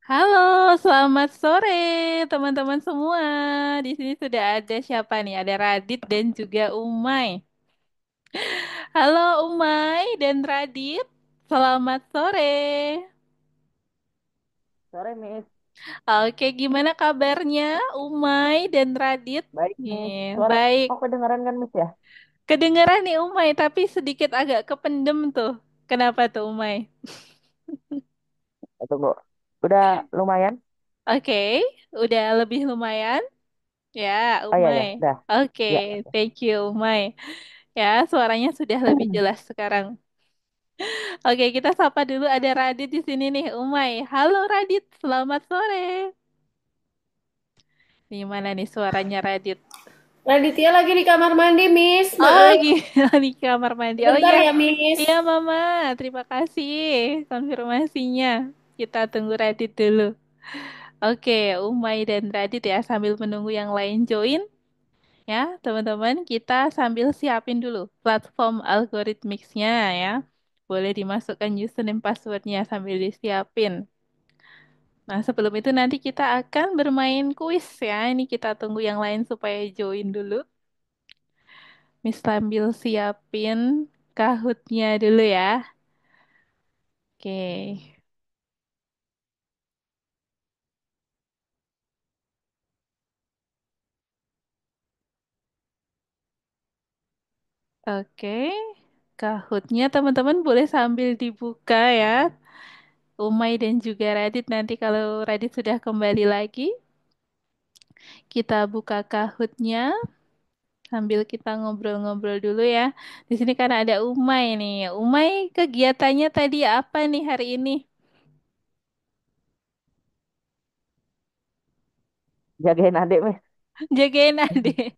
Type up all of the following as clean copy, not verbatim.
Halo, selamat sore teman-teman semua. Di sini sudah ada siapa nih? Ada Radit dan juga Umay. Halo Umay dan Radit, selamat sore. Sore, Miss. Oke, gimana kabarnya Umay dan Radit? Baik, Miss. Nih, Suara baik. kok kedengeran kan, Miss ya? Kedengeran nih Umay, tapi sedikit agak kependem tuh. Kenapa tuh Umay? Tunggu. Udah lumayan? Oke, udah lebih lumayan. Ya, Oh iya, Umay. ya. Udah. Oke, Ya. thank you Umay. Ya, suaranya sudah lebih jelas sekarang. Oke, kita sapa dulu ada Radit di sini nih, Umay. Halo Radit, selamat sore. Gimana nih suaranya Radit? Raditya lagi di kamar mandi, Miss. Oh, Maaf. lagi di kamar mandi. Oh Sebentar iya, ya, Miss. iya Mama. Terima kasih konfirmasinya. Kita tunggu Radit dulu. Oke, Umay dan Radit ya sambil menunggu yang lain join. Ya, teman-teman, kita sambil siapin dulu platform algoritmixnya ya. Boleh dimasukkan username passwordnya sambil disiapin. Nah, sebelum itu nanti kita akan bermain kuis ya. Ini kita tunggu yang lain supaya join dulu. Miss sambil siapin Kahootnya dulu ya. Oke. Oke. Kahootnya teman-teman boleh sambil dibuka ya. Umay dan juga Radit nanti kalau Radit sudah kembali lagi, kita buka Kahootnya sambil kita ngobrol-ngobrol dulu ya. Di sini kan ada Umay nih. Umay kegiatannya tadi apa nih hari ini? Jagain adik, Miss. Jagain adik.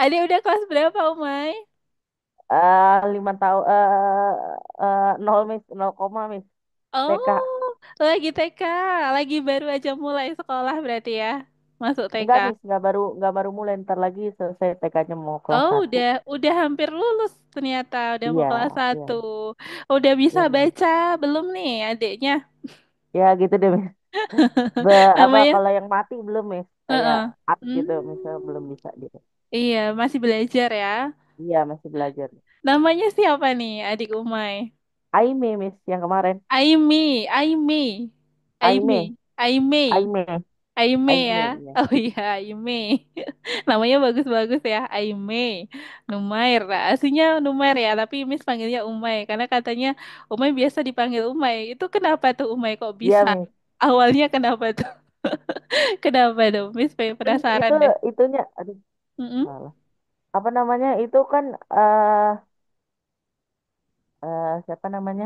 Adik udah kelas berapa, Umay? 5 tahun, nol, Miss. 0, Miss. TK. Oh, lagi TK. Lagi baru aja mulai sekolah berarti ya. Masuk TK. Enggak, Miss. Enggak baru mulai. Ntar lagi selesai TK-nya mau kelas Oh, satu. udah hampir lulus ternyata. Udah mau Iya, kelas iya. satu. Udah bisa Iya, Miss. baca belum nih adiknya? Ya, gitu deh, Miss. Apa, Namanya? kalau yang mati belum, Miss? Kayak Heeh. art gitu, misalnya Hmm, belum bisa gitu. iya, masih belajar ya. Iya, masih belajar. Namanya siapa nih adik Umay? Aime, Miss, yang kemarin. Aimi, Aimi, Aime. Aimi, Aimi, Aime. Aime ya. Aime, iya. Oh iya, Aime. Namanya bagus-bagus ya, Aime. Numair. Nah, aslinya Numair ya, tapi Miss panggilnya Umay karena katanya Umay biasa dipanggil Umay. Itu kenapa tuh Umay kok Iya, bisa? Miss. Awalnya kenapa tuh? Kenapa tuh? Miss pengen Kan penasaran itu deh. itunya, aduh, Mm-mm. salah. Apa namanya? Itu kan siapa namanya?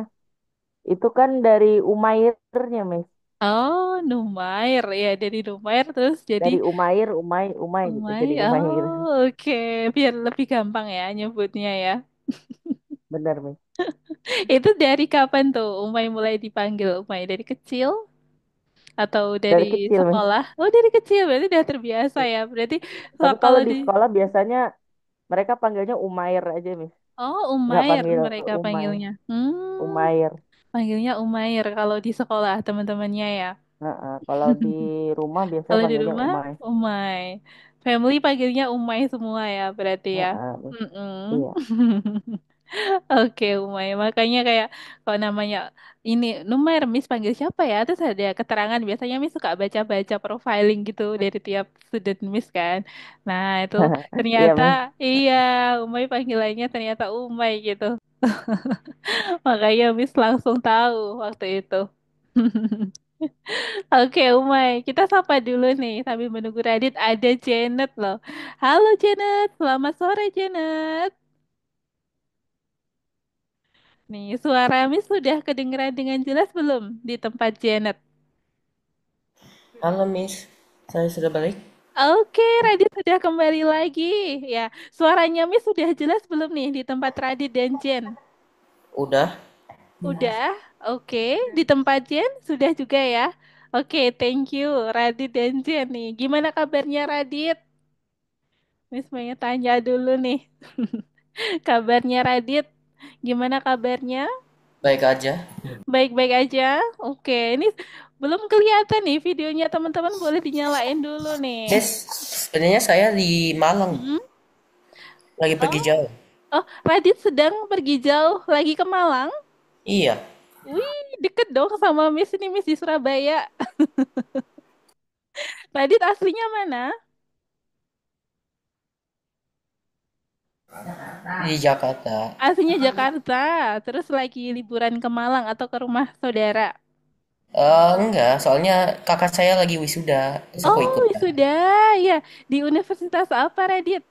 Itu kan dari Umairnya, Miss. Oh, Numair ya, dari Numair terus jadi Dari Umair, Umay gitu. Umay. Jadi Umair. Oh, oke, biar lebih gampang ya nyebutnya ya. Bener, Miss. Itu dari kapan tuh Umay mulai dipanggil Umay? Dari kecil atau dari Dari kecil, Miss. sekolah? Oh, dari kecil berarti udah terbiasa ya. Berarti Tapi kalau kalau di di sekolah biasanya mereka panggilnya Umair aja, Miss. Oh, Nggak Umair panggil mereka Umay. panggilnya. Umair. Panggilnya Umair kalau di sekolah teman-temannya ya. Heeh, kalau di rumah biasanya Kalau di panggilnya rumah Umay. Umay. Family panggilnya Umay semua ya berarti ya. Heeh, Miss. Mm-mm. Iya. Oke, Umay. Makanya kayak kalau namanya ini Numair, Miss panggil siapa ya? Terus ada keterangan. Biasanya Miss suka baca-baca profiling gitu dari tiap student Miss kan. Nah, itu Iya, ternyata Miss. iya Umay panggilannya ternyata Umay gitu. Makanya Miss langsung tahu waktu itu. Oke, Umay. Kita sapa dulu nih sambil menunggu Radit. Ada Janet loh. Halo Janet, selamat sore Janet. Nih, suara Miss sudah kedengeran dengan jelas belum di tempat Janet? Halo, Miss. Saya sudah balik. Oke, Radit sudah kembali lagi. Ya, suaranya Miss sudah jelas belum nih di tempat Radit dan Jen? Udah. Udah, oke. Di tempat Jen sudah juga ya. Oke, thank you Radit dan Jen nih. Gimana kabarnya Radit? Miss mau tanya dulu nih. Kabarnya Radit, gimana kabarnya? Baik aja. Baik-baik aja. Oke, ini Belum kelihatan nih videonya teman-teman boleh dinyalain dulu nih. Miss, sebenarnya saya di Malang, Mm-mm. lagi pergi Oh, jauh. oh, Radit sedang pergi jauh lagi ke Malang. Iya, Wih, deket dong sama Miss ini, Miss di Surabaya. Radit aslinya mana? di Jakarta. Aslinya Jakarta, terus lagi liburan ke Malang atau ke rumah saudara. Enggak, soalnya kakak saya lagi wisuda, terus aku Oh, ikut. sudah ya. Di universitas apa, Radit?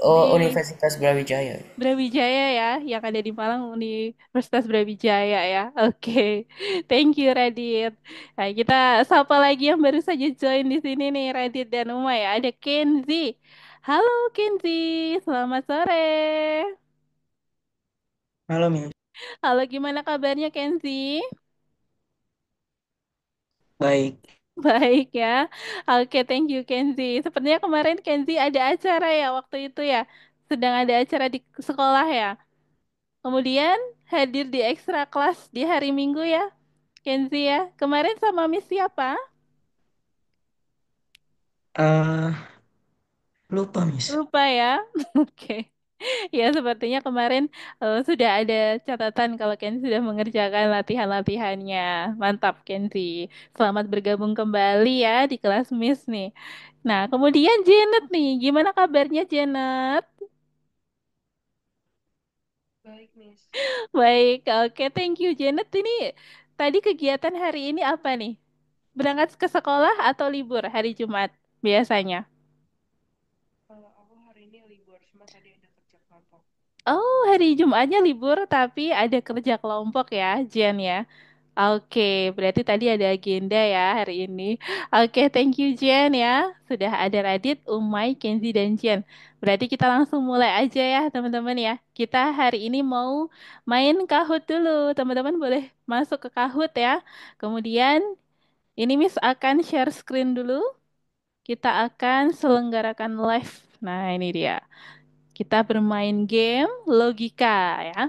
Oh, Di Universitas Brawijaya. Brawijaya ya, yang ada di Malang, Universitas Brawijaya ya. Oke, thank you Radit. Nah, kita sapa lagi yang baru saja join di sini nih, Radit dan Uma ya. Ada Kenzi. Halo Kenzi, selamat sore. Halo Miss, Halo, gimana kabarnya Kenzi? baik. Baik ya. Oke, thank you Kenzi. Sepertinya kemarin Kenzi ada acara ya waktu itu ya. Sedang ada acara di sekolah ya. Kemudian hadir di ekstra kelas di hari Minggu ya. Kenzi ya. Kemarin sama Miss siapa? eh Lupa Miss. Lupa ya. Oke. Ya, sepertinya kemarin sudah ada catatan kalau Kenzi sudah mengerjakan latihan-latihannya. Mantap, Kenzi. Selamat bergabung kembali ya di kelas Miss nih. Nah, kemudian Janet nih. Gimana kabarnya Janet? Baik, Miss. Baik, oke. Thank you, Janet. Ini tadi kegiatan hari ini apa nih? Berangkat ke sekolah atau libur hari Jumat biasanya? Kalau aku hari ini libur, cuma tadi ada kerja kelompok. Oh, hari Jumatnya libur tapi ada kerja kelompok ya, Jen ya. Oke, berarti tadi ada agenda ya hari ini. Oke, thank you Jen ya. Sudah ada Radit, Umay, Kenzi, dan Jen. Berarti kita langsung mulai aja ya teman-teman ya. Kita hari ini mau main Kahoot dulu. Teman-teman boleh masuk ke Kahoot ya. Kemudian ini Miss akan share screen dulu. Kita akan selenggarakan live. Nah, ini dia. Kita bermain game logika ya.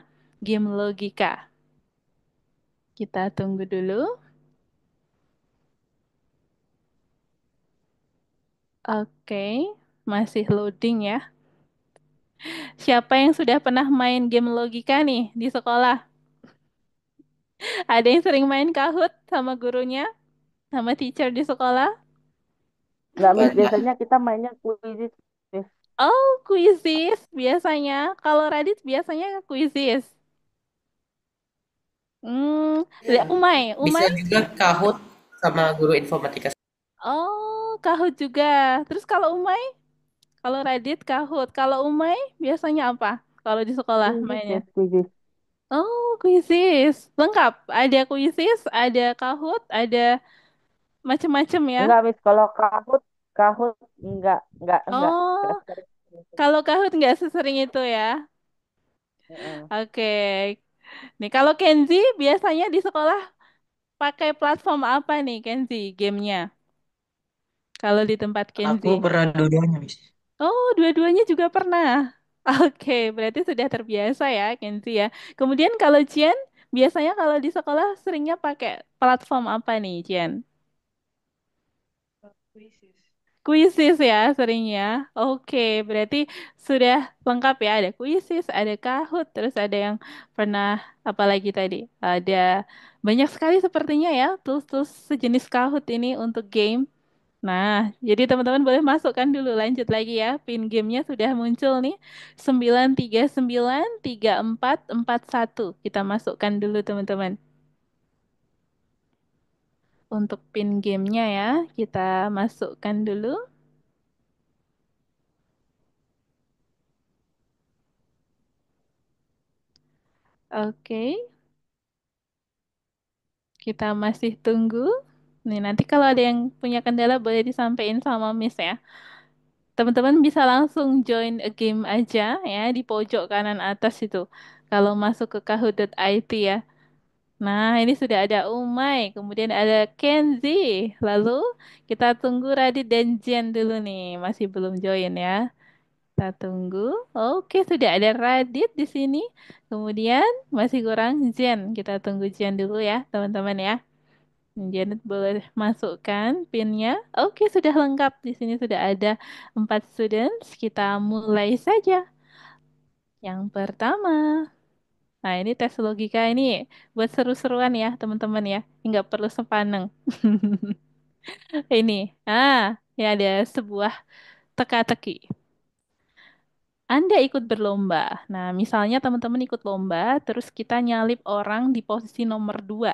Game logika. Kita tunggu dulu. Oke, masih loading ya. Siapa yang sudah pernah main game logika nih di sekolah? Ada yang sering main Kahoot sama gurunya, sama teacher di sekolah? Nggak, Miss. Pernah. Biasanya kita mainnya kuisis, Miss. Oh, quizzes biasanya. Kalau Radit biasanya quizzes. Iya. Umay, Bisa Umay. juga Kahoot sama guru informatika. Oh, Kahoot juga. Terus kalau Umay? Kalau Radit Kahoot. Kalau Umay biasanya apa? Kalau di sekolah Kuisis, mainnya? Miss. Kuisis. Oh, quizzes. Lengkap. Ada quizzes, ada Kahoot, ada macem-macem ya. Enggak, Miss. Kalau Kahoot, Kahoot enggak Oh, sering. kalau Kahoot nggak sesering itu ya. Heeh. Oke. Nih, kalau Kenzi biasanya di sekolah pakai platform apa nih, Kenzi, gamenya? Kalau di tempat Aku Kenzi. pernah dua-duanya Miss. Oh, dua-duanya juga pernah. Oke, berarti sudah terbiasa ya, Kenzi ya. Kemudian kalau Jian, biasanya kalau di sekolah seringnya pakai platform apa nih, Jian? Quizzes. Kuisis ya seringnya. Oke, berarti sudah lengkap ya. Ada kuisis, ada Kahoot, terus ada yang pernah apa lagi tadi? Ada banyak sekali sepertinya ya tools-tools sejenis Kahoot ini untuk game. Nah, jadi teman-teman boleh masukkan dulu. Lanjut lagi ya. Pin gamenya sudah muncul nih. 9393441. Kita masukkan dulu teman-teman. Untuk pin gamenya ya, kita masukkan dulu. Oke. Kita masih tunggu. Nih, nanti kalau ada yang punya kendala boleh disampaikan sama Miss ya. Teman-teman bisa langsung join a game aja ya di pojok kanan atas itu. Kalau masuk ke kahoot.it ya. Nah, ini sudah ada Umay, kemudian ada Kenzi. Lalu kita tunggu Radit dan Jen dulu nih. Masih belum join ya. Kita tunggu. Oke, sudah ada Radit di sini. Kemudian masih kurang Jen. Kita tunggu Jen dulu ya, teman-teman ya. Janet boleh masukkan pinnya. Oke, sudah lengkap. Di sini sudah ada 4 students. Kita mulai saja. Yang pertama. Nah, ini tes logika ini buat seru-seruan ya, teman-teman ya. Nggak perlu sepaneng. Ini. Ya ada sebuah teka-teki. Anda ikut berlomba. Nah, misalnya teman-teman ikut lomba, terus kita nyalip orang di posisi nomor 2.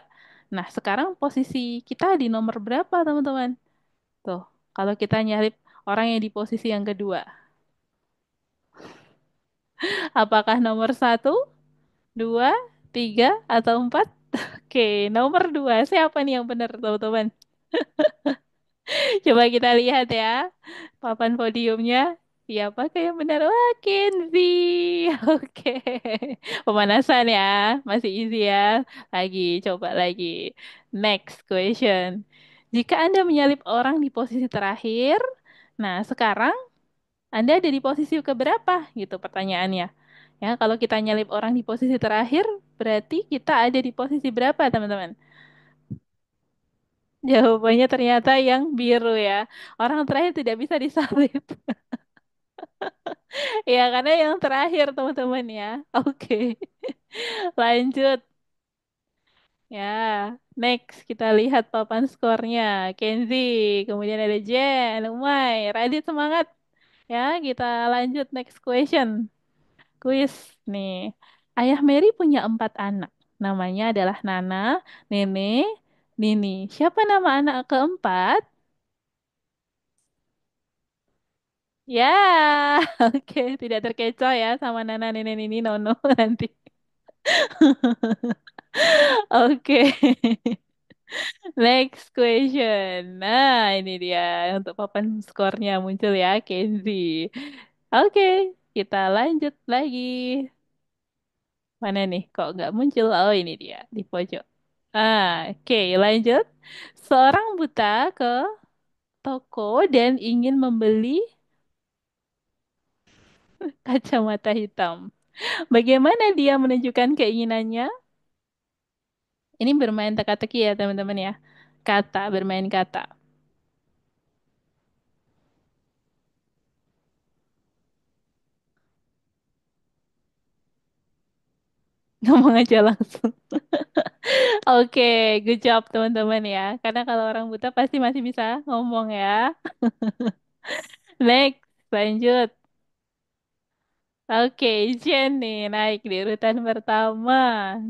Nah, sekarang posisi kita di nomor berapa, teman-teman? Tuh, kalau kita nyalip orang yang di posisi yang kedua. Apakah nomor 1, 2, 3, atau 4? Oke, nomor 2. Siapa nih yang benar, teman-teman? Coba kita lihat ya. Papan podiumnya. Siapakah yang benar? Wah, Kenzi. Oke. Pemanasan ya. Masih easy ya. Lagi, coba lagi. Next question. Jika Anda menyalip orang di posisi terakhir, nah sekarang Anda ada di posisi keberapa? Gitu pertanyaannya. Ya, kalau kita nyalip orang di posisi terakhir, berarti kita ada di posisi berapa, teman-teman? Jawabannya ternyata yang biru ya. Orang terakhir tidak bisa disalib. Ya, karena yang terakhir teman-teman ya. Oke. Lanjut. Ya, next kita lihat papan skornya. Kenzi, kemudian ada Jen, Umay, Radit semangat. Ya, kita lanjut next question. Kuis nih. Ayah Mary punya 4 anak. Namanya adalah Nana, Nene, Nini. Siapa nama anak keempat? Ya, oke, tidak terkecoh ya sama Nana, Nene, Nini, Nono nanti. Oke, next question. Nah, ini dia untuk papan skornya muncul ya, Kenzi. Oke, kita lanjut lagi. Mana nih? Kok nggak muncul? Oh, ini dia di pojok. Oke, lanjut. Seorang buta ke toko dan ingin membeli kacamata hitam. Bagaimana dia menunjukkan keinginannya? Ini bermain teka-teki ya, teman-teman ya. Kata, bermain kata. Ngomong aja langsung. Oke, good job teman-teman ya. Karena kalau orang buta pasti masih bisa ngomong ya. Next, lanjut. Oke, Jen nih naik di urutan pertama.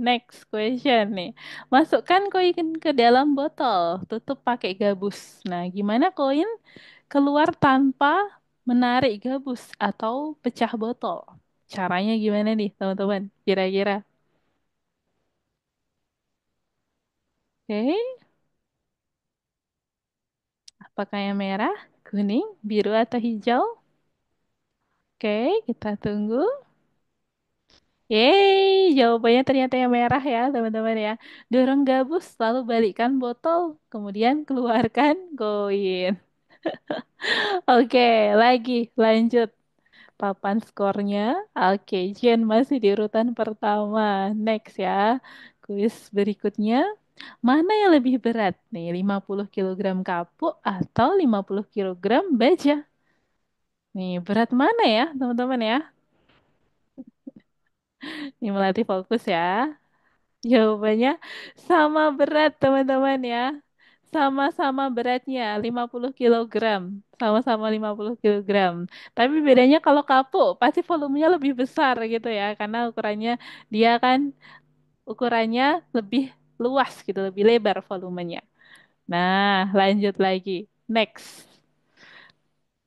Next question nih. Masukkan koin ke dalam botol, tutup pakai gabus. Nah, gimana koin keluar tanpa menarik gabus atau pecah botol? Caranya gimana nih, teman-teman? Kira-kira. Oke, apakah yang merah, kuning, biru, atau hijau? Oke, kita tunggu. Yeay, jawabannya ternyata yang merah ya, teman-teman ya. Dorong gabus, lalu balikkan botol, kemudian keluarkan koin. Oke, lagi, lanjut. Papan skornya. Oke, Jen masih di urutan pertama. Next ya. Kuis berikutnya. Mana yang lebih berat nih? 50 kilogram kapuk atau 50 kilogram baja? Nih, berat mana ya, teman-teman ya? Ini melatih fokus ya. Jawabannya sama berat, teman-teman ya. Sama-sama beratnya 50 kilogram. Sama-sama 50 kilogram. Tapi bedanya kalau kapuk pasti volumenya lebih besar gitu ya. Karena ukurannya dia kan ukurannya lebih luas gitu, lebih lebar volumenya. Nah, lanjut lagi. Next.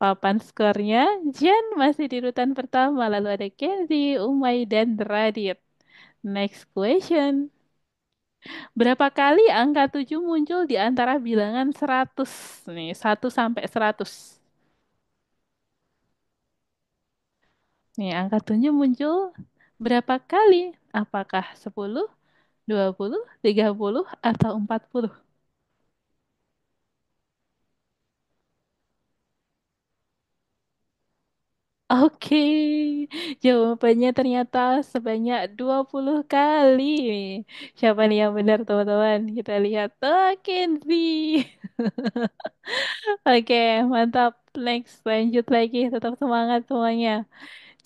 Papan skornya, Jen masih di urutan pertama. Lalu ada Kenzi, Umay, dan Radit. Next question. Berapa kali angka 7 muncul di antara bilangan 100? Nih, 1 sampai 100. Nih, angka 7 muncul berapa kali? Apakah 10, 20, 30, atau 40? Oke, jawabannya ternyata sebanyak 20 kali. Siapa nih yang benar, teman-teman? Kita lihat. Oh, Kenzi. Oke, mantap. Next, lanjut lagi. Tetap semangat semuanya.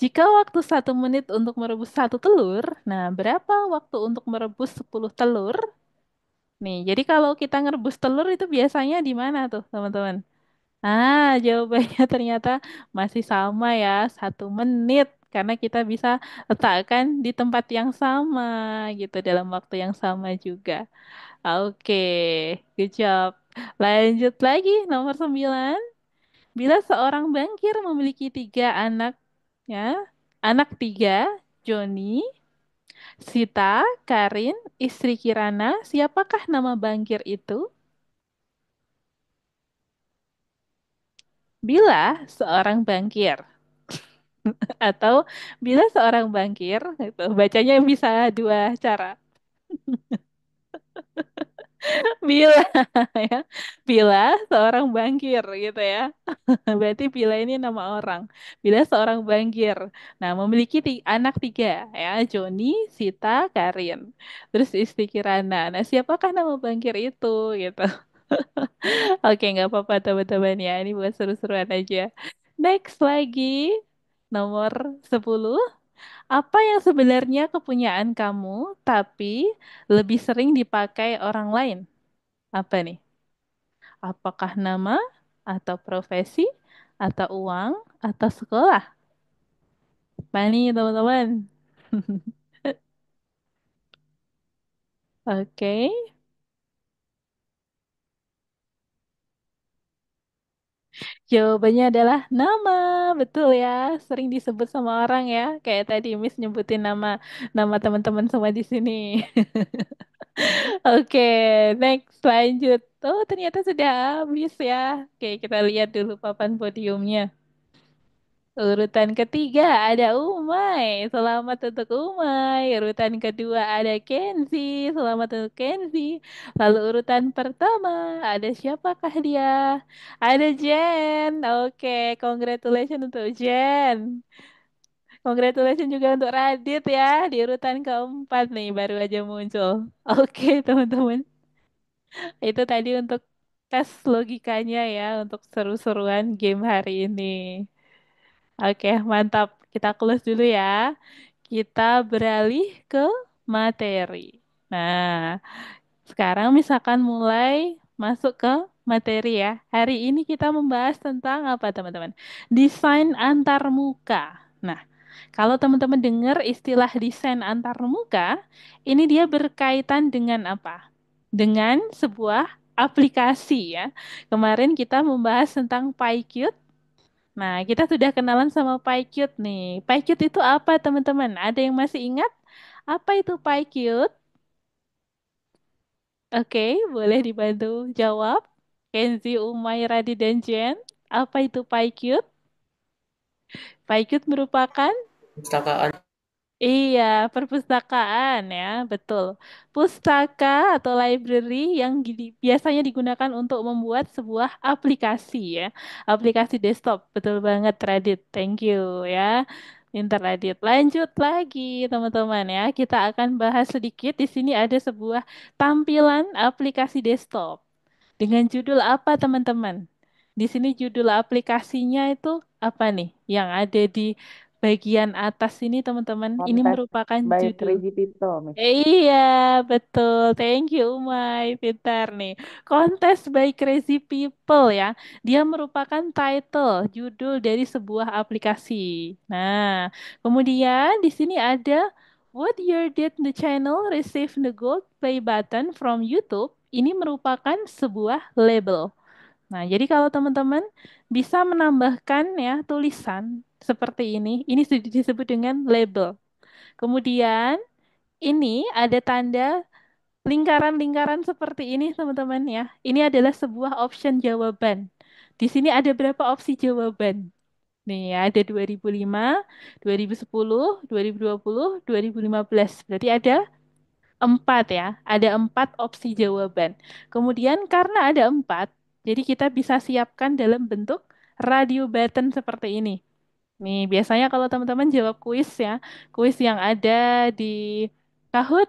Jika waktu 1 menit untuk merebus 1 telur, nah berapa waktu untuk merebus 10 telur? Nih, jadi kalau kita ngerebus telur itu biasanya di mana tuh, teman-teman? Jawabannya ternyata masih sama ya, 1 menit. Karena kita bisa letakkan di tempat yang sama gitu, dalam waktu yang sama juga. Oke, good job. Lanjut lagi, nomor 9. Bila seorang bankir memiliki 3 anak, ya, anak 3, Joni, Sita, Karin, istri Kirana, siapakah nama bankir itu? Bila seorang bankir atau bila seorang bankir, itu bacanya bisa dua cara. Bila ya, bila seorang bankir gitu ya. Berarti Bila ini nama orang. Bila seorang bankir. Nah, memiliki anak 3 ya, Joni, Sita, Karin. Terus istri Kirana. Nah, siapakah nama bankir itu gitu. Oke, nggak apa-apa teman-teman ya. Ini buat seru-seruan aja. Next lagi. Nomor 10. Apa yang sebenarnya kepunyaan kamu, tapi lebih sering dipakai orang lain? Apa nih? Apakah nama, atau profesi, atau uang, atau sekolah? Apa nih, teman-teman? Oke, jawabannya adalah nama. Betul ya, sering disebut sama orang ya. Kayak tadi Miss nyebutin nama nama teman-teman semua di sini. Oke, next lanjut. Oh, ternyata sudah habis ya. Oke, kita lihat dulu papan podiumnya. Urutan ketiga ada Umay. Selamat untuk Umay. Urutan kedua ada Kenzi. Selamat untuk Kenzi. Lalu urutan pertama ada siapakah dia? Ada Jen. Oke, congratulations untuk Jen. Congratulations juga untuk Radit ya. Di urutan keempat nih baru aja muncul. Oke, teman-teman. Itu tadi untuk tes logikanya ya, untuk seru-seruan game hari ini. Oke, mantap. Kita close dulu ya. Kita beralih ke materi. Nah, sekarang misalkan mulai masuk ke materi ya. Hari ini kita membahas tentang apa, teman-teman? Desain antarmuka. Nah, kalau teman-teman dengar istilah desain antarmuka, ini dia berkaitan dengan apa? Dengan sebuah aplikasi ya. Kemarin kita membahas tentang PyQt. Nah, kita sudah kenalan sama PyQt nih. PyQt itu apa, teman-teman? Ada yang masih ingat? Apa itu PyQt? Oke, boleh dibantu jawab. Kenzi, Umay, Radi, dan Jen. Apa itu PyQt? PyQt merupakan Perpustakaan. iya, perpustakaan ya, betul. Pustaka atau library yang biasanya digunakan untuk membuat sebuah aplikasi ya. Aplikasi desktop, betul banget Radit. Thank you ya. Pintar Radit. Lanjut lagi teman-teman ya. Kita akan bahas sedikit. Di sini ada sebuah tampilan aplikasi desktop. Dengan judul apa teman-teman? Di sini judul aplikasinya itu apa nih? Yang ada di bagian atas ini teman-teman. Ini Kontes merupakan by judul. Crazy People, Miss. Iya, betul. Thank you, Umay. Pintar nih. Kontes by Crazy People ya. Dia merupakan title, judul dari sebuah aplikasi. Nah, kemudian di sini ada What Year Did the Channel Receive the Gold Play Button from YouTube? Ini merupakan sebuah label. Nah, jadi kalau teman-teman bisa menambahkan ya tulisan seperti ini sudah disebut dengan label. Kemudian ini ada tanda lingkaran-lingkaran seperti ini, teman-teman ya. Ini adalah sebuah option jawaban. Di sini ada berapa opsi jawaban? Nih, ada 2005, 2010, 2020, 2015. Berarti ada 4 ya. Ada 4 opsi jawaban. Kemudian karena ada 4, jadi kita bisa siapkan dalam bentuk radio button seperti ini. Nih, biasanya kalau teman-teman jawab kuis ya, kuis yang ada di Kahoot,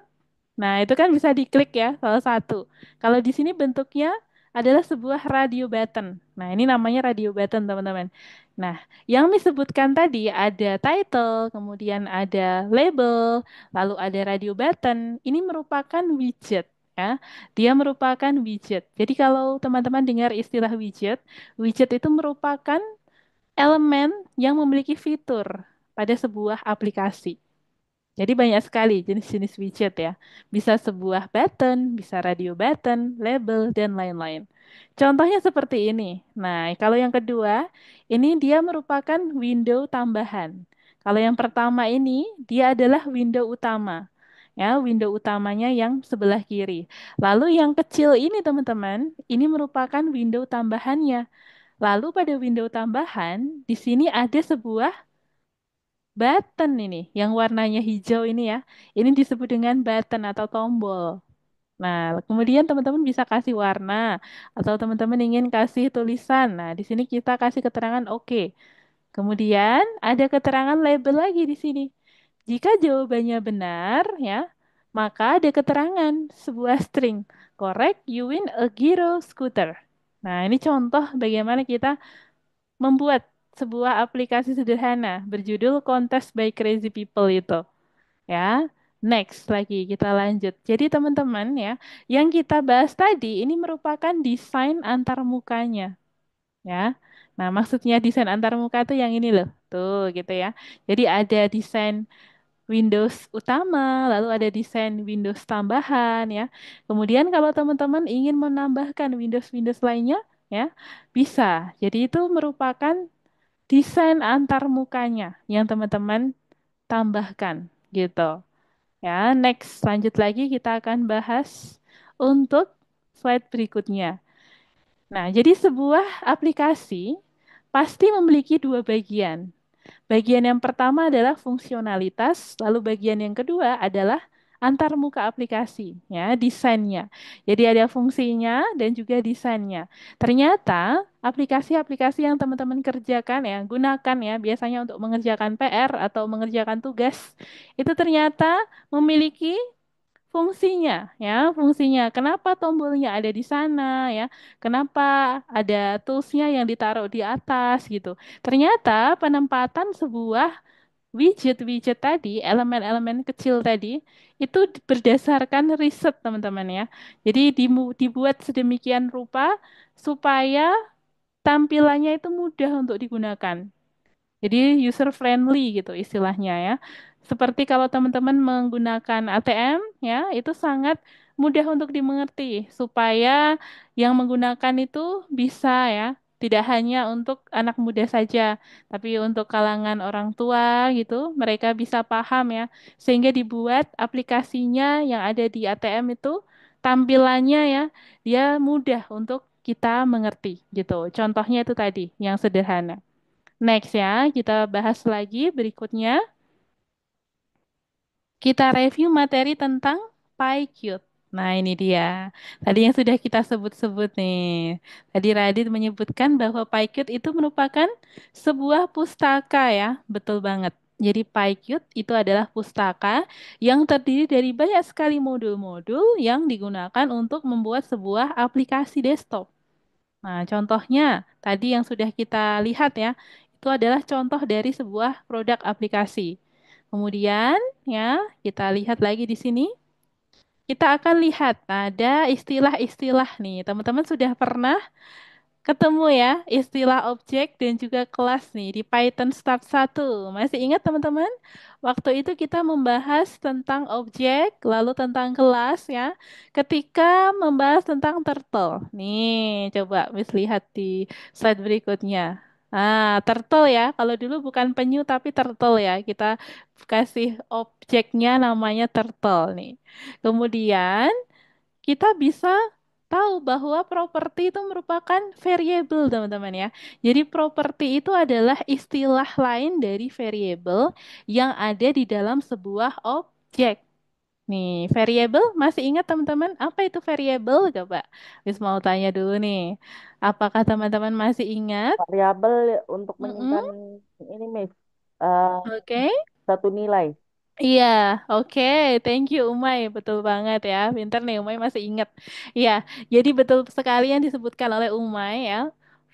nah itu kan bisa diklik ya, salah satu. Kalau di sini bentuknya adalah sebuah radio button. Nah, ini namanya radio button, teman-teman. Nah, yang disebutkan tadi ada title, kemudian ada label, lalu ada radio button. Ini merupakan widget. Ya, dia merupakan widget. Jadi kalau teman-teman dengar istilah widget, widget itu merupakan elemen yang memiliki fitur pada sebuah aplikasi. Jadi banyak sekali jenis-jenis widget ya. Bisa sebuah button, bisa radio button, label, dan lain-lain. Contohnya seperti ini. Nah, kalau yang kedua, ini dia merupakan window tambahan. Kalau yang pertama ini, dia adalah window utama. Ya, window utamanya yang sebelah kiri. Lalu yang kecil ini teman-teman, ini merupakan window tambahannya. Lalu pada window tambahan, di sini ada sebuah button ini yang warnanya hijau ini ya. Ini disebut dengan button atau tombol. Nah, kemudian teman-teman bisa kasih warna atau teman-teman ingin kasih tulisan. Nah, di sini kita kasih keterangan oke. Kemudian ada keterangan label lagi di sini. Jika jawabannya benar ya, maka ada keterangan sebuah string. Correct, you win a Giro scooter. Nah, ini contoh bagaimana kita membuat sebuah aplikasi sederhana berjudul Contest by Crazy People itu. Ya, next lagi kita lanjut. Jadi teman-teman ya, yang kita bahas tadi ini merupakan desain antar mukanya. Ya, nah maksudnya desain antar muka tuh yang ini loh. Tuh gitu ya. Jadi ada desain Windows utama, lalu ada desain Windows tambahan ya. Kemudian kalau teman-teman ingin menambahkan Windows-Windows lainnya ya, bisa. Jadi itu merupakan desain antar mukanya yang teman-teman tambahkan gitu. Ya, next lanjut lagi kita akan bahas untuk slide berikutnya. Nah, jadi sebuah aplikasi pasti memiliki dua bagian. Bagian yang pertama adalah fungsionalitas, lalu bagian yang kedua adalah antarmuka aplikasi, ya, desainnya. Jadi ada fungsinya dan juga desainnya. Ternyata aplikasi-aplikasi yang teman-teman kerjakan ya, gunakan ya, biasanya untuk mengerjakan PR atau mengerjakan tugas, itu ternyata memiliki fungsinya ya, fungsinya. Kenapa tombolnya ada di sana ya? Kenapa ada toolsnya yang ditaruh di atas gitu? Ternyata penempatan sebuah widget-widget tadi, elemen-elemen kecil tadi, itu berdasarkan riset teman-teman ya. Jadi dibuat sedemikian rupa supaya tampilannya itu mudah untuk digunakan. Jadi user friendly gitu istilahnya ya. Seperti kalau teman-teman menggunakan ATM ya, itu sangat mudah untuk dimengerti supaya yang menggunakan itu bisa ya, tidak hanya untuk anak muda saja, tapi untuk kalangan orang tua gitu, mereka bisa paham ya, sehingga dibuat aplikasinya yang ada di ATM itu tampilannya ya, dia mudah untuk kita mengerti gitu. Contohnya itu tadi yang sederhana. Next ya, kita bahas lagi berikutnya. Kita review materi tentang PyQt. Nah, ini dia. Tadi yang sudah kita sebut-sebut nih. Tadi Radit menyebutkan bahwa PyQt itu merupakan sebuah pustaka ya. Betul banget. Jadi PyQt itu adalah pustaka yang terdiri dari banyak sekali modul-modul yang digunakan untuk membuat sebuah aplikasi desktop. Nah, contohnya tadi yang sudah kita lihat ya, itu adalah contoh dari sebuah produk aplikasi. Kemudian ya, kita lihat lagi di sini. Kita akan lihat ada istilah-istilah nih. Teman-teman sudah pernah ketemu ya istilah objek dan juga kelas nih di Python Start 1. Masih ingat teman-teman? Waktu itu kita membahas tentang objek, lalu tentang kelas ya. Ketika membahas tentang turtle. Nih, coba Miss lihat di slide berikutnya. Ah, turtle ya. Kalau dulu bukan penyu tapi turtle ya. Kita kasih objeknya namanya turtle nih. Kemudian kita bisa tahu bahwa properti itu merupakan variabel, teman-teman ya. Jadi properti itu adalah istilah lain dari variabel yang ada di dalam sebuah objek. Nih, variable masih ingat teman-teman? Apa itu variable? Coba, Miss mau tanya dulu nih. Apakah teman-teman masih ingat? Variabel untuk Mm-mm. menyimpan ini, Miss. Eh, Oke. satu nilai. Iya, oke, thank you Umay, betul banget ya, pinter nih Umay masih ingat. Iya, jadi betul sekali yang disebutkan oleh Umay ya,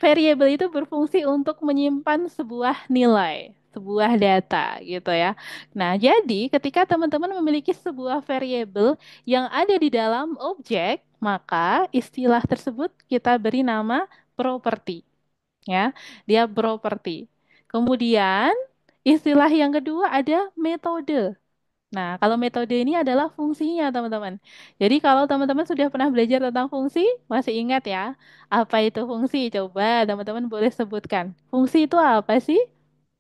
variabel itu berfungsi untuk menyimpan sebuah nilai, sebuah data gitu ya. Nah, jadi ketika teman-teman memiliki sebuah variabel yang ada di dalam objek, maka istilah tersebut kita beri nama property ya, dia property. Kemudian istilah yang kedua ada metode. Nah, kalau metode ini adalah fungsinya, teman-teman. Jadi, kalau teman-teman sudah pernah belajar tentang fungsi, masih ingat ya? Apa itu fungsi? Coba teman-teman boleh sebutkan. Fungsi itu apa sih?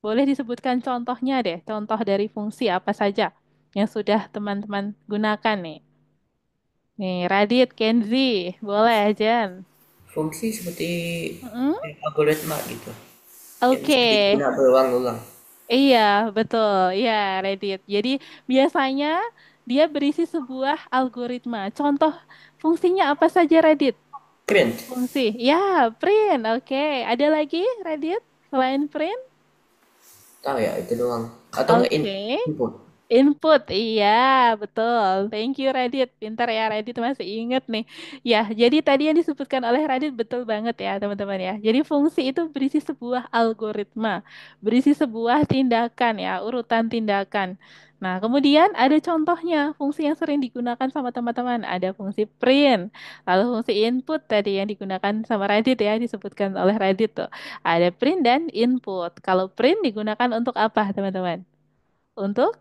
Boleh disebutkan contohnya deh. Contoh dari fungsi apa saja yang sudah teman-teman gunakan nih. Nih, Radit, Kenzi, boleh, Jen. Fungsi seperti Mm-mm. algoritma gitu, yang Oke. bisa digunakan berulang-ulang. Iya, betul. Iya, Reddit. Jadi biasanya dia berisi sebuah algoritma. Contoh fungsinya apa saja Reddit? Print. Fungsi. Ya, print. Oke. Ada lagi Reddit selain print? Tahu ya, itu doang. Atau enggak Oke. input. Input, iya betul. Thank you Radit, pintar ya Radit masih inget nih. Ya, jadi tadi yang disebutkan oleh Radit betul banget ya teman-teman ya. Jadi fungsi itu berisi sebuah algoritma, berisi sebuah tindakan ya, urutan tindakan. Nah, kemudian ada contohnya fungsi yang sering digunakan sama teman-teman. Ada fungsi print, lalu fungsi input tadi yang digunakan sama Radit ya, disebutkan oleh Radit tuh. Ada print dan input. Kalau print digunakan untuk apa teman-teman? Untuk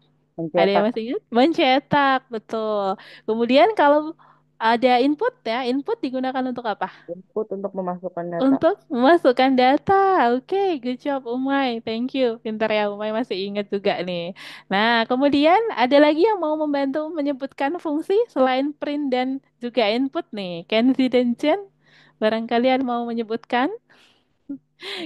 ada yang Mencetak masih ingat? Mencetak, betul. Kemudian kalau ada input ya, input digunakan untuk apa? input untuk memasukkan data. Untuk memasukkan data. Oke, good job Umay. Thank you. Pintar ya Umay masih ingat juga nih. Nah, kemudian ada lagi yang mau membantu menyebutkan fungsi selain print dan juga input nih. Kenzi dan Jen, barangkali ada mau menyebutkan?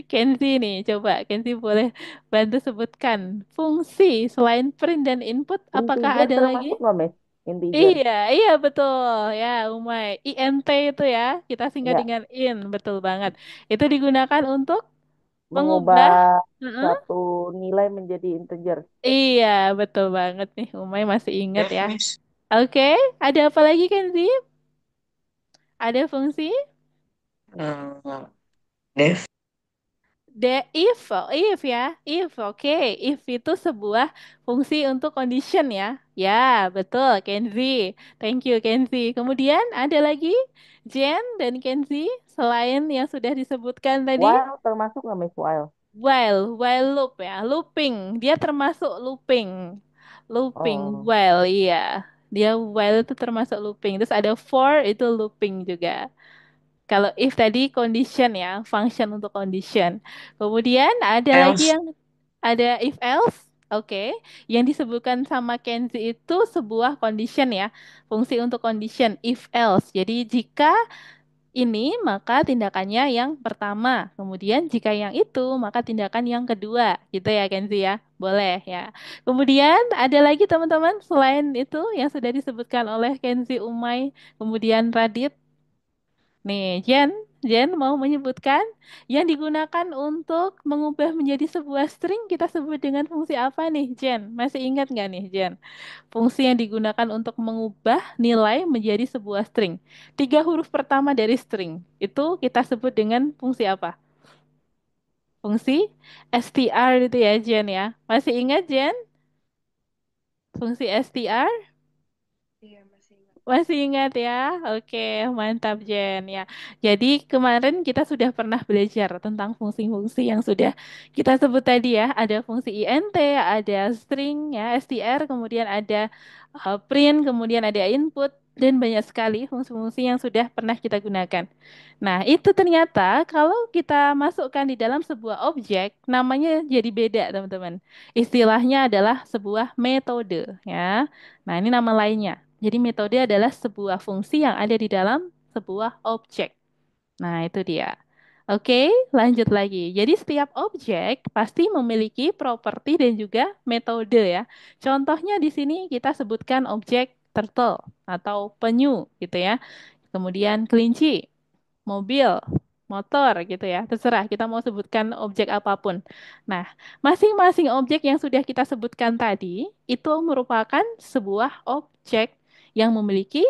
Kenzi nih, coba Kenzi boleh bantu sebutkan fungsi selain print dan input, apakah Integer ada lagi? termasuk nggak, Miss? Integer. Iya, iya betul ya, Umay. INT itu ya, kita singkat Ya, dengan in, betul banget. Itu digunakan untuk mengubah. mengubah Heeh. satu nilai menjadi integer. Iya, betul banget nih, Umay masih ingat Def, ya. Miss. Oke, ada apa lagi Kenzi? Ada fungsi? Eh, Def. If ya, if, oke, if itu sebuah fungsi untuk condition ya, ya betul, Kenzi, thank you Kenzi. Kemudian ada lagi Jen dan Kenzi selain yang sudah disebutkan tadi, While termasuk nggak, Miss? While. while loop ya, looping, dia termasuk looping, Oh, while iya, dia while itu termasuk looping. Terus ada for itu looping juga. Kalau if tadi condition ya, function untuk condition. Kemudian ada lagi Else. yang ada if else. Oke, yang disebutkan sama Kenzi itu sebuah condition ya, fungsi untuk condition if else. Jadi jika ini maka tindakannya yang pertama, kemudian jika yang itu maka tindakan yang kedua, gitu ya Kenzi ya. Boleh ya. Kemudian ada lagi teman-teman selain itu yang sudah disebutkan oleh Kenzi Umay, kemudian Radit. Nih, Jen mau menyebutkan yang digunakan untuk mengubah menjadi sebuah string kita sebut dengan fungsi apa nih, Jen? Masih ingat nggak nih, Jen? Fungsi yang digunakan untuk mengubah nilai menjadi sebuah string. Tiga huruf pertama dari string itu kita sebut dengan fungsi apa? Fungsi str itu ya, Jen ya. Masih ingat, Jen? Fungsi str? Iya, masih ingat. Masih ingat ya? Oke, mantap Jen ya. Jadi kemarin kita sudah pernah belajar tentang fungsi-fungsi yang sudah kita sebut tadi ya. Ada fungsi int, ada string ya, str, kemudian ada print, kemudian ada input, dan banyak sekali fungsi-fungsi yang sudah pernah kita gunakan. Nah, itu ternyata kalau kita masukkan di dalam sebuah objek, namanya jadi beda, teman-teman. Istilahnya adalah sebuah metode ya. Nah, ini nama lainnya. Jadi metode adalah sebuah fungsi yang ada di dalam sebuah objek. Nah, itu dia. Oke, lanjut lagi. Jadi setiap objek pasti memiliki properti dan juga metode ya. Contohnya di sini kita sebutkan objek turtle atau penyu gitu ya. Kemudian kelinci, mobil, motor gitu ya. Terserah kita mau sebutkan objek apapun. Nah, masing-masing objek yang sudah kita sebutkan tadi itu merupakan sebuah objek yang memiliki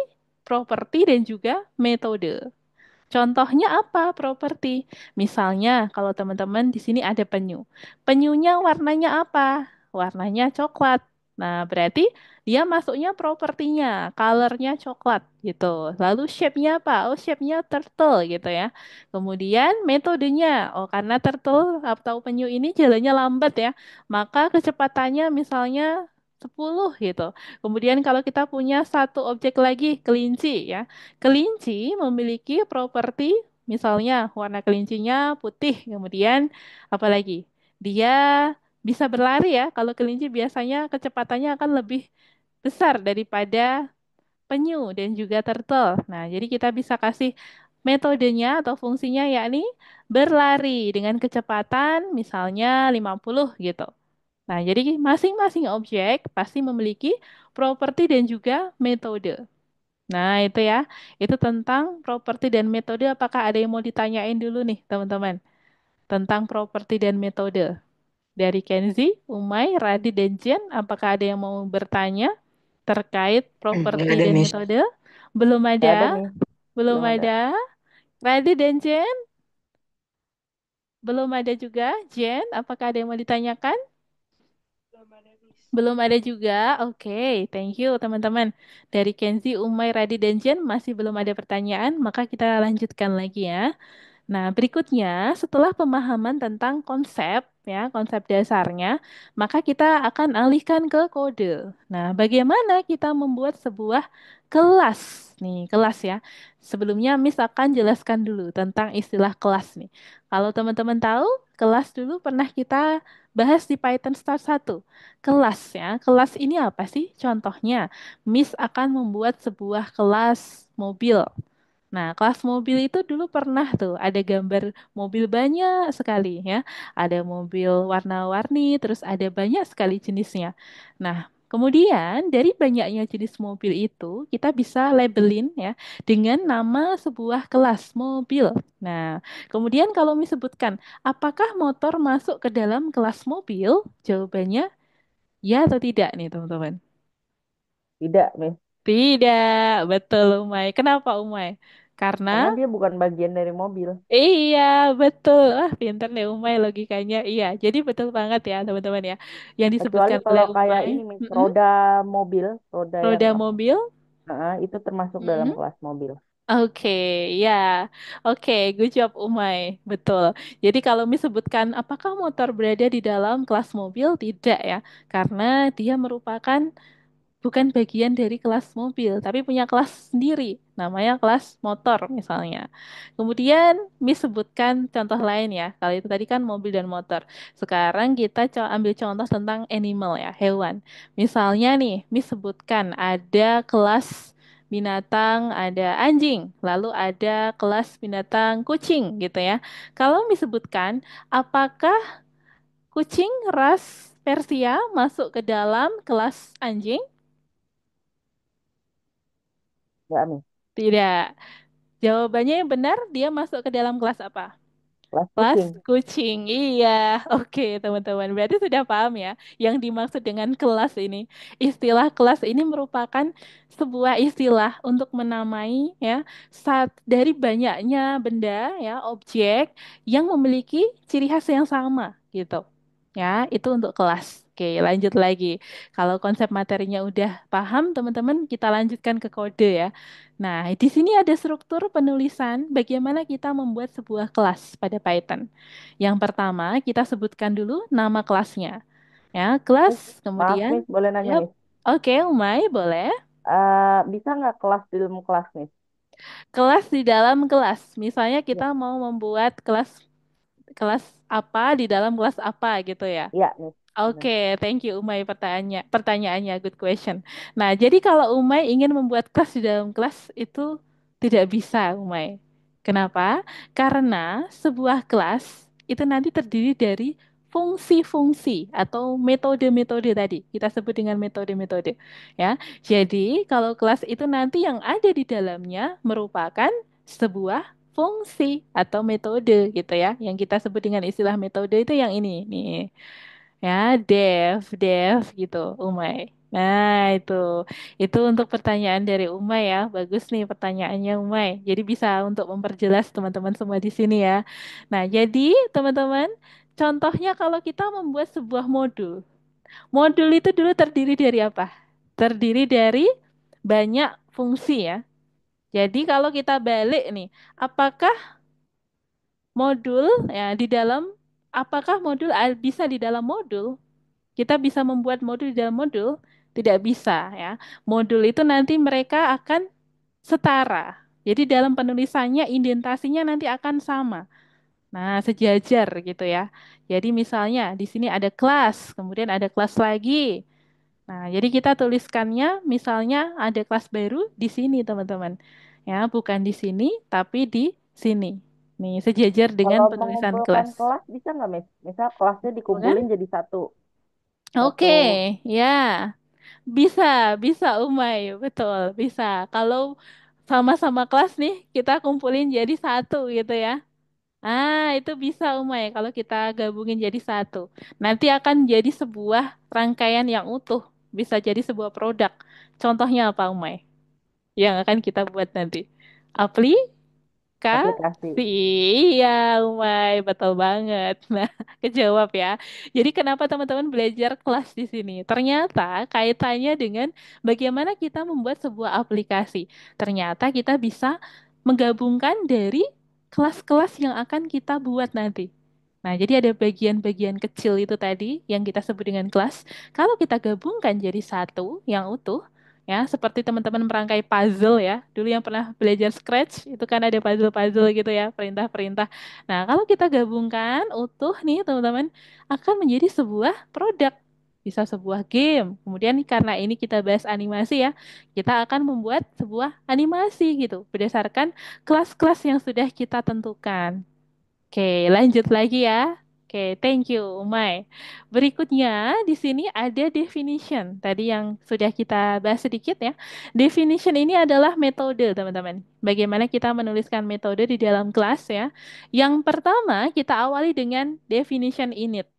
properti dan juga metode. Contohnya apa properti? Misalnya kalau teman-teman di sini ada penyu. Penyunya warnanya apa? Warnanya coklat. Nah, berarti dia masuknya propertinya, colornya coklat gitu. Lalu shape-nya apa? Oh, shape-nya turtle gitu ya. Kemudian metodenya, oh karena turtle atau penyu ini jalannya lambat ya, maka kecepatannya misalnya 10 gitu. Kemudian kalau kita punya satu objek lagi, kelinci ya. Kelinci memiliki properti, misalnya warna kelincinya putih, kemudian apa lagi? Dia bisa berlari ya. Kalau kelinci biasanya kecepatannya akan lebih besar daripada penyu dan juga turtle. Nah, jadi kita bisa kasih metodenya atau fungsinya yakni berlari dengan kecepatan misalnya 50 gitu. Nah, jadi masing-masing objek pasti memiliki properti dan juga metode. Nah, itu ya. Itu tentang properti dan metode. Apakah ada yang mau ditanyain dulu nih, teman-teman? Tentang properti dan metode. Dari Kenzi, Umay, Radit, dan Jen, apakah ada yang mau bertanya terkait Nggak properti ada, dan Miss. metode? Belum Nggak ada ada? nih, Belum belum ada. ada? Radit dan Jen? Belum ada juga? Jen, apakah ada yang mau ditanyakan? Belum ada, Miss. Belum ada juga. Oke, thank you teman-teman. Dari Kenzi, Umay, Radit, dan Jen masih belum ada pertanyaan, maka kita lanjutkan lagi ya. Nah, berikutnya setelah pemahaman tentang konsep ya, konsep dasarnya, maka kita akan alihkan ke kode. Nah, bagaimana kita membuat sebuah kelas? Nih, kelas ya. Sebelumnya Miss akan jelaskan dulu tentang istilah kelas nih. Kalau teman-teman tahu, kelas dulu pernah kita bahas di Python Start 1. Kelas ya. Kelas ini apa sih? Contohnya, Miss akan membuat sebuah kelas mobil. Nah, kelas mobil itu dulu pernah tuh ada gambar mobil banyak sekali ya. Ada mobil warna-warni, terus ada banyak sekali jenisnya. Nah, kemudian dari banyaknya jenis mobil itu kita bisa labelin ya dengan nama sebuah kelas mobil. Nah, kemudian kalau disebutkan apakah motor masuk ke dalam kelas mobil? Jawabannya ya atau tidak nih, teman-teman? Tidak, Miss. Tidak, betul Umay. Kenapa Umay? Karena Karena dia bukan bagian dari mobil. iya, betul. Wah, pinter deh Umay logikanya. Iya, jadi betul banget ya teman-teman ya. Yang Kecuali disebutkan oleh kalau kayak Umay, ini, Miss, mm-mm, roda mobil, roda yang roda apa? mobil. Itu termasuk dalam Mm-mm. kelas mobil. Oke, ya. Oke, good job Umay. Betul. Jadi kalau disebutkan apakah motor berada di dalam kelas mobil? Tidak ya. Karena dia merupakan bukan bagian dari kelas mobil, tapi punya kelas sendiri, namanya kelas motor misalnya. Kemudian Miss sebutkan contoh lain ya, kalau itu tadi kan mobil dan motor. Sekarang kita ambil contoh tentang animal ya, hewan. Misalnya nih, Miss sebutkan ada kelas binatang, ada anjing, lalu ada kelas binatang kucing gitu ya. Kalau Miss sebutkan, apakah kucing ras Persia masuk ke dalam kelas anjing? Enggak, Miss. Tidak. Jawabannya yang benar, dia masuk ke dalam kelas apa? Kelas Kelas kucing. kucing. Iya, oke teman-teman. Berarti sudah paham ya yang dimaksud dengan kelas ini. Istilah kelas ini merupakan sebuah istilah untuk menamai ya dari banyaknya benda ya objek yang memiliki ciri khas yang sama gitu. Ya, itu untuk kelas. Oke, lanjut lagi. Kalau konsep materinya udah paham, teman-teman, kita lanjutkan ke kode ya. Nah, di sini ada struktur penulisan bagaimana kita membuat sebuah kelas pada Python. Yang pertama, kita sebutkan dulu nama kelasnya. Ya, Miss, kelas, maaf, kemudian, Miss, boleh nanya, yap. Miss. Oke, Umay, boleh. Bisa nggak kelas di dalam kelas, Miss? Kelas di dalam kelas. Misalnya Ya, kita mau membuat kelas kelas apa di dalam kelas apa gitu ya. iya, Miss. Benar. Oke, thank you Umay pertanyaannya good question. Nah, jadi kalau Umay ingin membuat kelas di dalam kelas itu tidak bisa Umay. Kenapa? Karena sebuah kelas itu nanti terdiri dari fungsi-fungsi atau metode-metode tadi. Kita sebut dengan metode-metode. Ya, jadi kalau kelas itu nanti yang ada di dalamnya merupakan sebuah fungsi atau metode gitu ya. Yang kita sebut dengan istilah metode itu yang ini nih. Ya, dev gitu, Umay. Nah, itu untuk pertanyaan dari Umay ya. Bagus nih pertanyaannya Umay. Jadi bisa untuk memperjelas teman-teman semua di sini ya. Nah, jadi teman-teman, contohnya kalau kita membuat sebuah modul. Modul itu dulu terdiri dari apa? Terdiri dari banyak fungsi ya. Jadi kalau kita balik nih, apakah modul ya di dalam apakah modul bisa di dalam modul? Kita bisa membuat modul di dalam modul? Tidak bisa ya. Modul itu nanti mereka akan setara. Jadi dalam penulisannya indentasinya nanti akan sama. Nah, sejajar gitu ya. Jadi misalnya di sini ada kelas, kemudian ada kelas lagi. Nah, jadi kita tuliskannya misalnya ada kelas baru di sini, teman-teman. Ya, bukan di sini tapi di sini. Nih, sejajar dengan Kalau penulisan mengumpulkan kelas. kelas bisa nggak, Miss? Misal kelasnya Bukan? dikumpulin jadi satu. Oke, Satu. ya. Bisa, bisa Umay, betul, bisa. Kalau sama-sama kelas nih, kita kumpulin jadi satu gitu ya. Itu bisa Umay kalau kita gabungin jadi satu. Nanti akan jadi sebuah rangkaian yang utuh, bisa jadi sebuah produk. Contohnya apa Umay? Yang akan kita buat nanti. Aplikasi. Kasih, iya, Umay, betul banget. Nah, kejawab ya. Jadi kenapa teman-teman belajar kelas di sini? Ternyata kaitannya dengan bagaimana kita membuat sebuah aplikasi. Ternyata kita bisa menggabungkan dari kelas-kelas yang akan kita buat nanti. Nah, jadi ada bagian-bagian kecil itu tadi yang kita sebut dengan kelas. Kalau kita gabungkan jadi satu yang utuh, ya seperti teman-teman merangkai puzzle ya dulu yang pernah belajar Scratch itu kan ada puzzle-puzzle gitu ya perintah-perintah. Nah kalau kita gabungkan utuh nih teman-teman akan menjadi sebuah produk, bisa sebuah game. Kemudian karena ini kita bahas animasi ya, kita akan membuat sebuah animasi gitu berdasarkan kelas-kelas yang sudah kita tentukan. Oke, lanjut lagi ya. Oke, thank you, Umay. Berikutnya di sini ada definition. Tadi yang sudah kita bahas sedikit ya. Definition ini adalah metode, teman-teman. Bagaimana kita menuliskan metode di dalam kelas ya. Yang pertama, kita awali dengan definition init.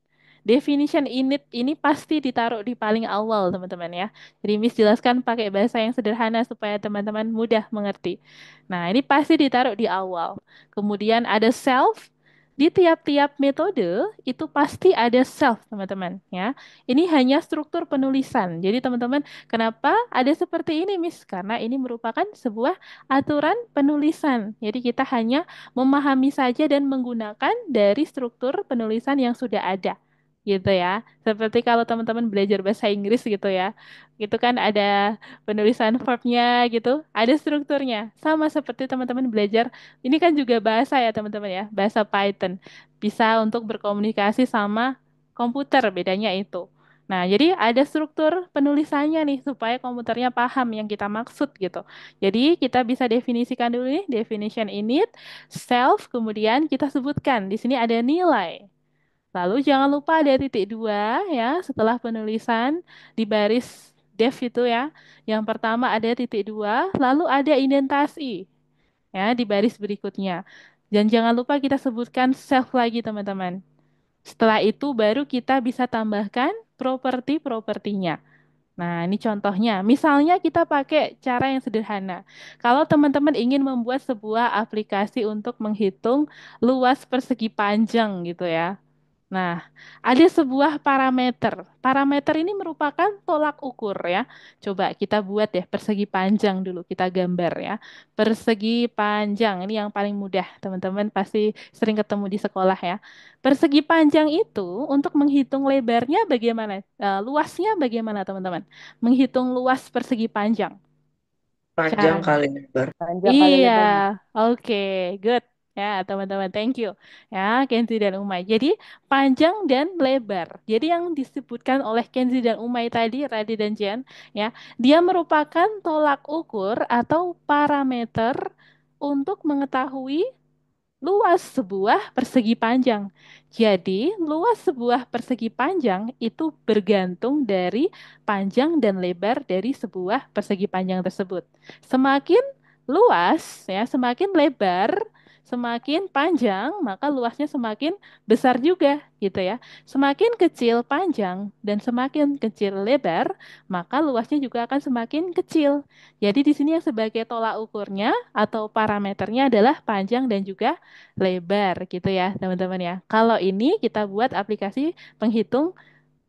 Definition init ini pasti ditaruh di paling awal, teman-teman ya. Jadi Miss jelaskan pakai bahasa yang sederhana supaya teman-teman mudah mengerti. Nah, ini pasti ditaruh di awal. Kemudian ada self. Di tiap-tiap metode itu pasti ada self, teman-teman ya. Ini hanya struktur penulisan. Jadi teman-teman, kenapa ada seperti ini, Miss? Karena ini merupakan sebuah aturan penulisan. Jadi kita hanya memahami saja dan menggunakan dari struktur penulisan yang sudah ada. Gitu ya. Seperti kalau teman-teman belajar bahasa Inggris gitu ya. Itu kan ada penulisan verbnya gitu, ada strukturnya. Sama seperti teman-teman belajar ini kan juga bahasa ya teman-teman ya, bahasa Python. Bisa untuk berkomunikasi sama komputer, bedanya itu. Nah, jadi ada struktur penulisannya nih supaya komputernya paham yang kita maksud gitu. Jadi kita bisa definisikan dulu nih, definition init, self, kemudian kita sebutkan di sini ada nilai. Lalu jangan lupa ada titik dua ya setelah penulisan di baris def itu ya. Yang pertama ada titik dua, lalu ada indentasi ya di baris berikutnya. Dan jangan lupa kita sebutkan self lagi teman-teman. Setelah itu baru kita bisa tambahkan properti-propertinya. Nah, ini contohnya. Misalnya kita pakai cara yang sederhana. Kalau teman-teman ingin membuat sebuah aplikasi untuk menghitung luas persegi panjang gitu ya. Nah, ada sebuah parameter. Parameter ini merupakan tolak ukur ya. Coba kita buat deh persegi panjang dulu, kita gambar ya. Persegi panjang ini yang paling mudah, teman-teman pasti sering ketemu di sekolah ya. Persegi panjang itu untuk menghitung lebarnya bagaimana? Luasnya bagaimana, teman-teman? Menghitung luas persegi panjang. Panjang Cara kali lebar. Panjang kali Iya, lebar. oke, good. Ya, teman-teman, thank you. Ya, Kenzi dan Umay. Jadi, panjang dan lebar. Jadi, yang disebutkan oleh Kenzi dan Umay tadi, Radi dan Jen, ya, dia merupakan tolak ukur atau parameter untuk mengetahui luas sebuah persegi panjang. Jadi, luas sebuah persegi panjang itu bergantung dari panjang dan lebar dari sebuah persegi panjang tersebut. Semakin luas, ya, semakin lebar, semakin panjang, maka luasnya semakin besar juga, gitu ya. Semakin kecil panjang dan semakin kecil lebar, maka luasnya juga akan semakin kecil. Jadi di sini yang sebagai tolak ukurnya atau parameternya adalah panjang dan juga lebar gitu ya teman-teman ya. Kalau ini kita buat aplikasi penghitung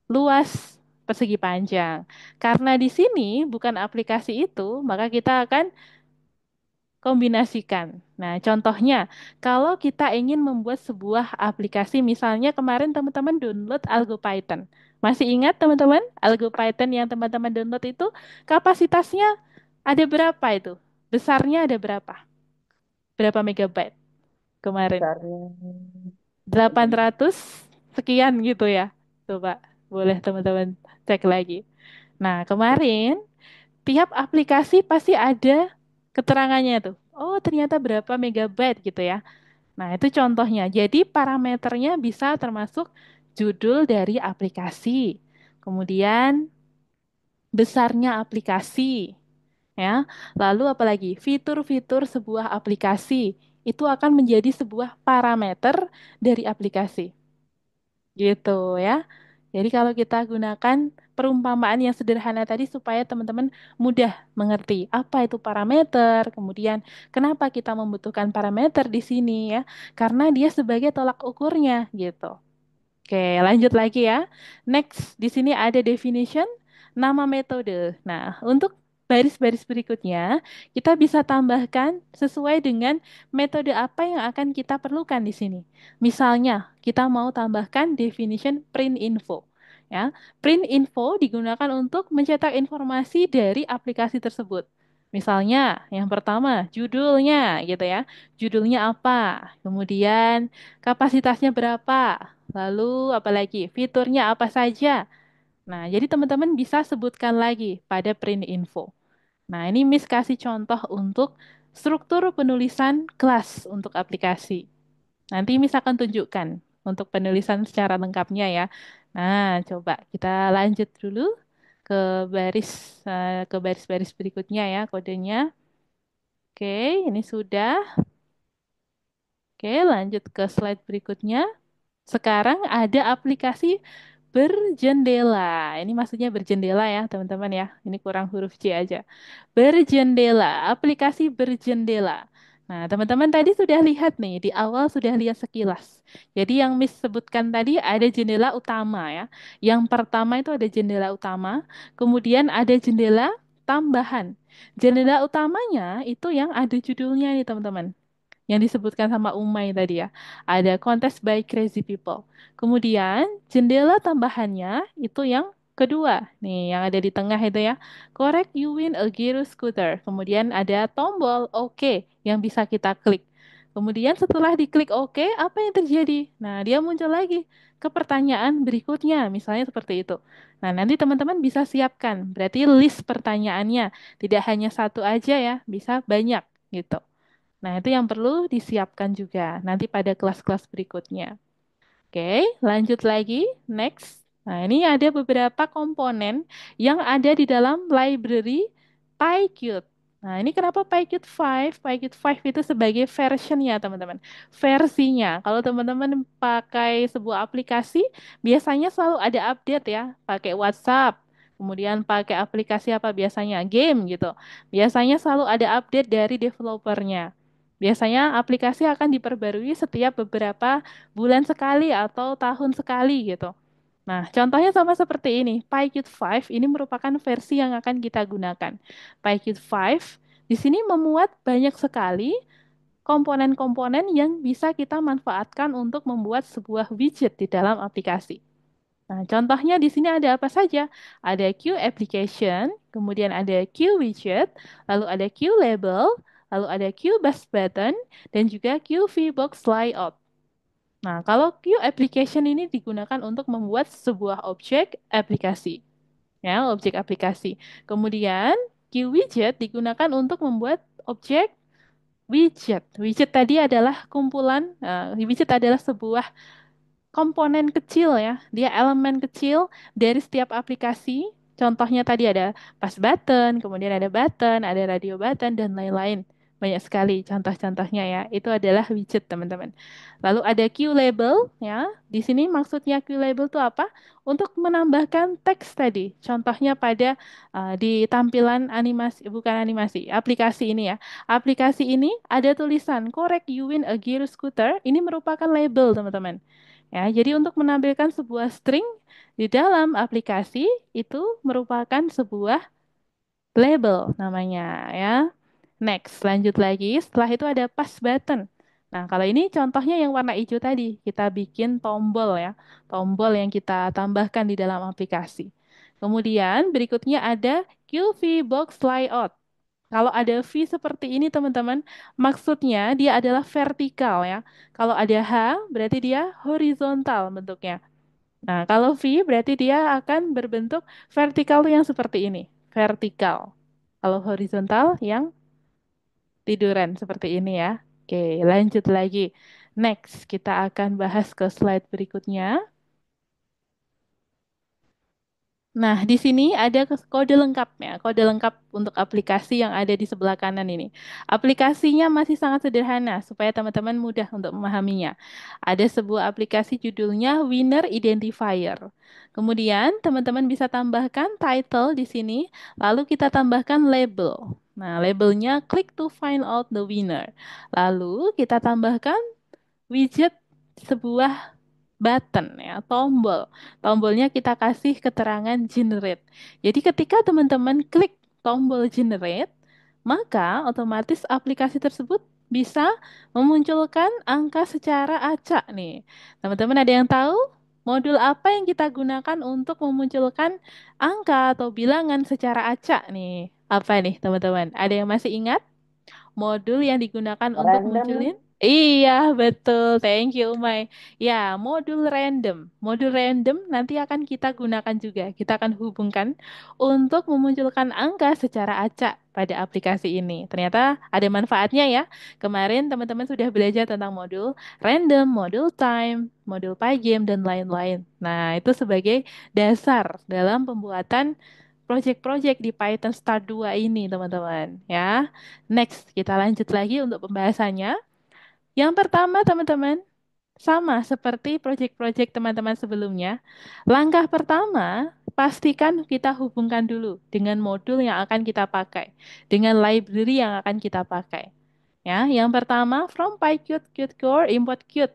luas persegi panjang. Karena di sini bukan aplikasi itu, maka kita akan kombinasikan. Nah, contohnya, kalau kita ingin membuat sebuah aplikasi, misalnya kemarin teman-teman download AlgoPython. Masih ingat teman-teman, AlgoPython yang teman-teman download itu kapasitasnya ada berapa itu? Besarnya ada berapa? Berapa megabyte kemarin? Besarnya 800 sekian gitu ya. Coba, boleh teman-teman cek lagi. Nah, kemarin tiap aplikasi pasti ada keterangannya tuh. Oh, ternyata berapa megabyte gitu ya. Nah, itu contohnya. Jadi parameternya bisa termasuk judul dari aplikasi. Kemudian besarnya aplikasi, ya. Lalu apalagi? Fitur-fitur sebuah aplikasi itu akan menjadi sebuah parameter dari aplikasi. Gitu ya. Jadi kalau kita gunakan perumpamaan yang sederhana tadi supaya teman-teman mudah mengerti apa itu parameter, kemudian kenapa kita membutuhkan parameter di sini ya, karena dia sebagai tolak ukurnya gitu. Oke, lanjut lagi ya. Next, di sini ada definition, nama metode. Nah, untuk baris-baris berikutnya, kita bisa tambahkan sesuai dengan metode apa yang akan kita perlukan di sini. Misalnya, kita mau tambahkan definition print info. Ya, print info digunakan untuk mencetak informasi dari aplikasi tersebut. Misalnya, yang pertama, judulnya gitu ya. Judulnya apa? Kemudian kapasitasnya berapa? Lalu apalagi fiturnya apa saja? Nah, jadi teman-teman bisa sebutkan lagi pada print info. Nah, ini Miss kasih contoh untuk struktur penulisan kelas untuk aplikasi. Nanti Miss akan tunjukkan untuk penulisan secara lengkapnya ya. Nah, coba kita lanjut dulu ke baris-baris berikutnya ya kodenya. Oke, ini sudah. Oke, lanjut ke slide berikutnya. Sekarang ada aplikasi berjendela. Ini maksudnya berjendela ya, teman-teman ya. Ini kurang huruf J aja. Berjendela, aplikasi berjendela. Nah, teman-teman tadi sudah lihat nih, di awal sudah lihat sekilas. Jadi yang Miss sebutkan tadi ada jendela utama ya. Yang pertama itu ada jendela utama, kemudian ada jendela tambahan. Jendela utamanya itu yang ada judulnya nih, teman-teman yang disebutkan sama Umay tadi ya. Ada Contest by Crazy People. Kemudian jendela tambahannya itu yang kedua, nih yang ada di tengah itu ya. Correct you win a Giro scooter. Kemudian ada tombol OK yang bisa kita klik. Kemudian setelah diklik OK, apa yang terjadi? Nah, dia muncul lagi ke pertanyaan berikutnya, misalnya seperti itu. Nah, nanti teman-teman bisa siapkan. Berarti list pertanyaannya tidak hanya satu aja ya, bisa banyak gitu. Nah, itu yang perlu disiapkan juga nanti pada kelas-kelas berikutnya. Oke, lanjut lagi. Next. Nah, ini ada beberapa komponen yang ada di dalam library PyQt. Nah, ini kenapa PyQt 5? PyQt 5 itu sebagai versionnya, teman-teman. Versinya. Kalau teman-teman pakai sebuah aplikasi, biasanya selalu ada update ya. Pakai WhatsApp, kemudian pakai aplikasi apa biasanya? Game gitu. Biasanya selalu ada update dari developernya. Biasanya aplikasi akan diperbarui setiap beberapa bulan sekali atau tahun sekali gitu. Nah, contohnya sama seperti ini. PyQt 5 ini merupakan versi yang akan kita gunakan. PyQt 5 di sini memuat banyak sekali komponen-komponen yang bisa kita manfaatkan untuk membuat sebuah widget di dalam aplikasi. Nah, contohnya di sini ada apa saja? Ada Q application, kemudian ada Q widget, lalu ada Q label, lalu ada Q bus button, dan juga Q VBox layout. Nah, kalau Q application ini digunakan untuk membuat sebuah objek aplikasi, ya, objek aplikasi. Kemudian Q widget digunakan untuk membuat objek widget. Widget tadi adalah kumpulan, widget adalah sebuah komponen kecil ya. Dia elemen kecil dari setiap aplikasi. Contohnya tadi ada pas button, kemudian ada button, ada radio button, dan lain-lain. Banyak sekali contoh-contohnya ya. Itu adalah widget, teman-teman. Lalu ada Q label ya. Di sini maksudnya Q label itu apa? Untuk menambahkan teks tadi. Contohnya pada di tampilan animasi, bukan animasi, aplikasi ini ya. Aplikasi ini ada tulisan correct you win a gear scooter. Ini merupakan label, teman-teman. Ya, jadi untuk menampilkan sebuah string di dalam aplikasi itu merupakan sebuah label namanya ya. Next, lanjut lagi. Setelah itu ada pass button. Nah, kalau ini contohnya yang warna hijau tadi, kita bikin tombol ya. Tombol yang kita tambahkan di dalam aplikasi. Kemudian berikutnya ada QV box layout. Kalau ada V seperti ini teman-teman, maksudnya dia adalah vertikal ya. Kalau ada H berarti dia horizontal bentuknya. Nah, kalau V berarti dia akan berbentuk vertikal yang seperti ini, vertikal. Kalau horizontal yang tiduran seperti ini ya. Oke, lanjut lagi. Next, kita akan bahas ke slide berikutnya. Nah, di sini ada kode lengkapnya, kode lengkap untuk aplikasi yang ada di sebelah kanan ini. Aplikasinya masih sangat sederhana supaya teman-teman mudah untuk memahaminya. Ada sebuah aplikasi judulnya Winner Identifier. Kemudian teman-teman bisa tambahkan title di sini, lalu kita tambahkan label. Nah, labelnya click to find out the winner. Lalu kita tambahkan widget sebuah button ya, tombol. Tombolnya kita kasih keterangan generate. Jadi ketika teman-teman klik tombol generate, maka otomatis aplikasi tersebut bisa memunculkan angka secara acak nih. Teman-teman ada yang tahu modul apa yang kita gunakan untuk memunculkan angka atau bilangan secara acak nih? Apa nih teman-teman? Ada yang masih ingat? Modul yang digunakan untuk Random. munculin? Iya, betul. Thank you, Mai. Ya, modul random. Modul random nanti akan kita gunakan juga. Kita akan hubungkan untuk memunculkan angka secara acak pada aplikasi ini. Ternyata ada manfaatnya ya. Kemarin teman-teman sudah belajar tentang modul random, modul time, modul pygame, dan lain-lain. Nah, itu sebagai dasar dalam pembuatan project-project di Python Start 2 ini, teman-teman. Ya. Next, kita lanjut lagi untuk pembahasannya. Yang pertama, teman-teman, sama seperti project-project teman-teman sebelumnya. Langkah pertama, pastikan kita hubungkan dulu dengan modul yang akan kita pakai, dengan library yang akan kita pakai. Ya, yang pertama, from PyQt Qt Core import Qt.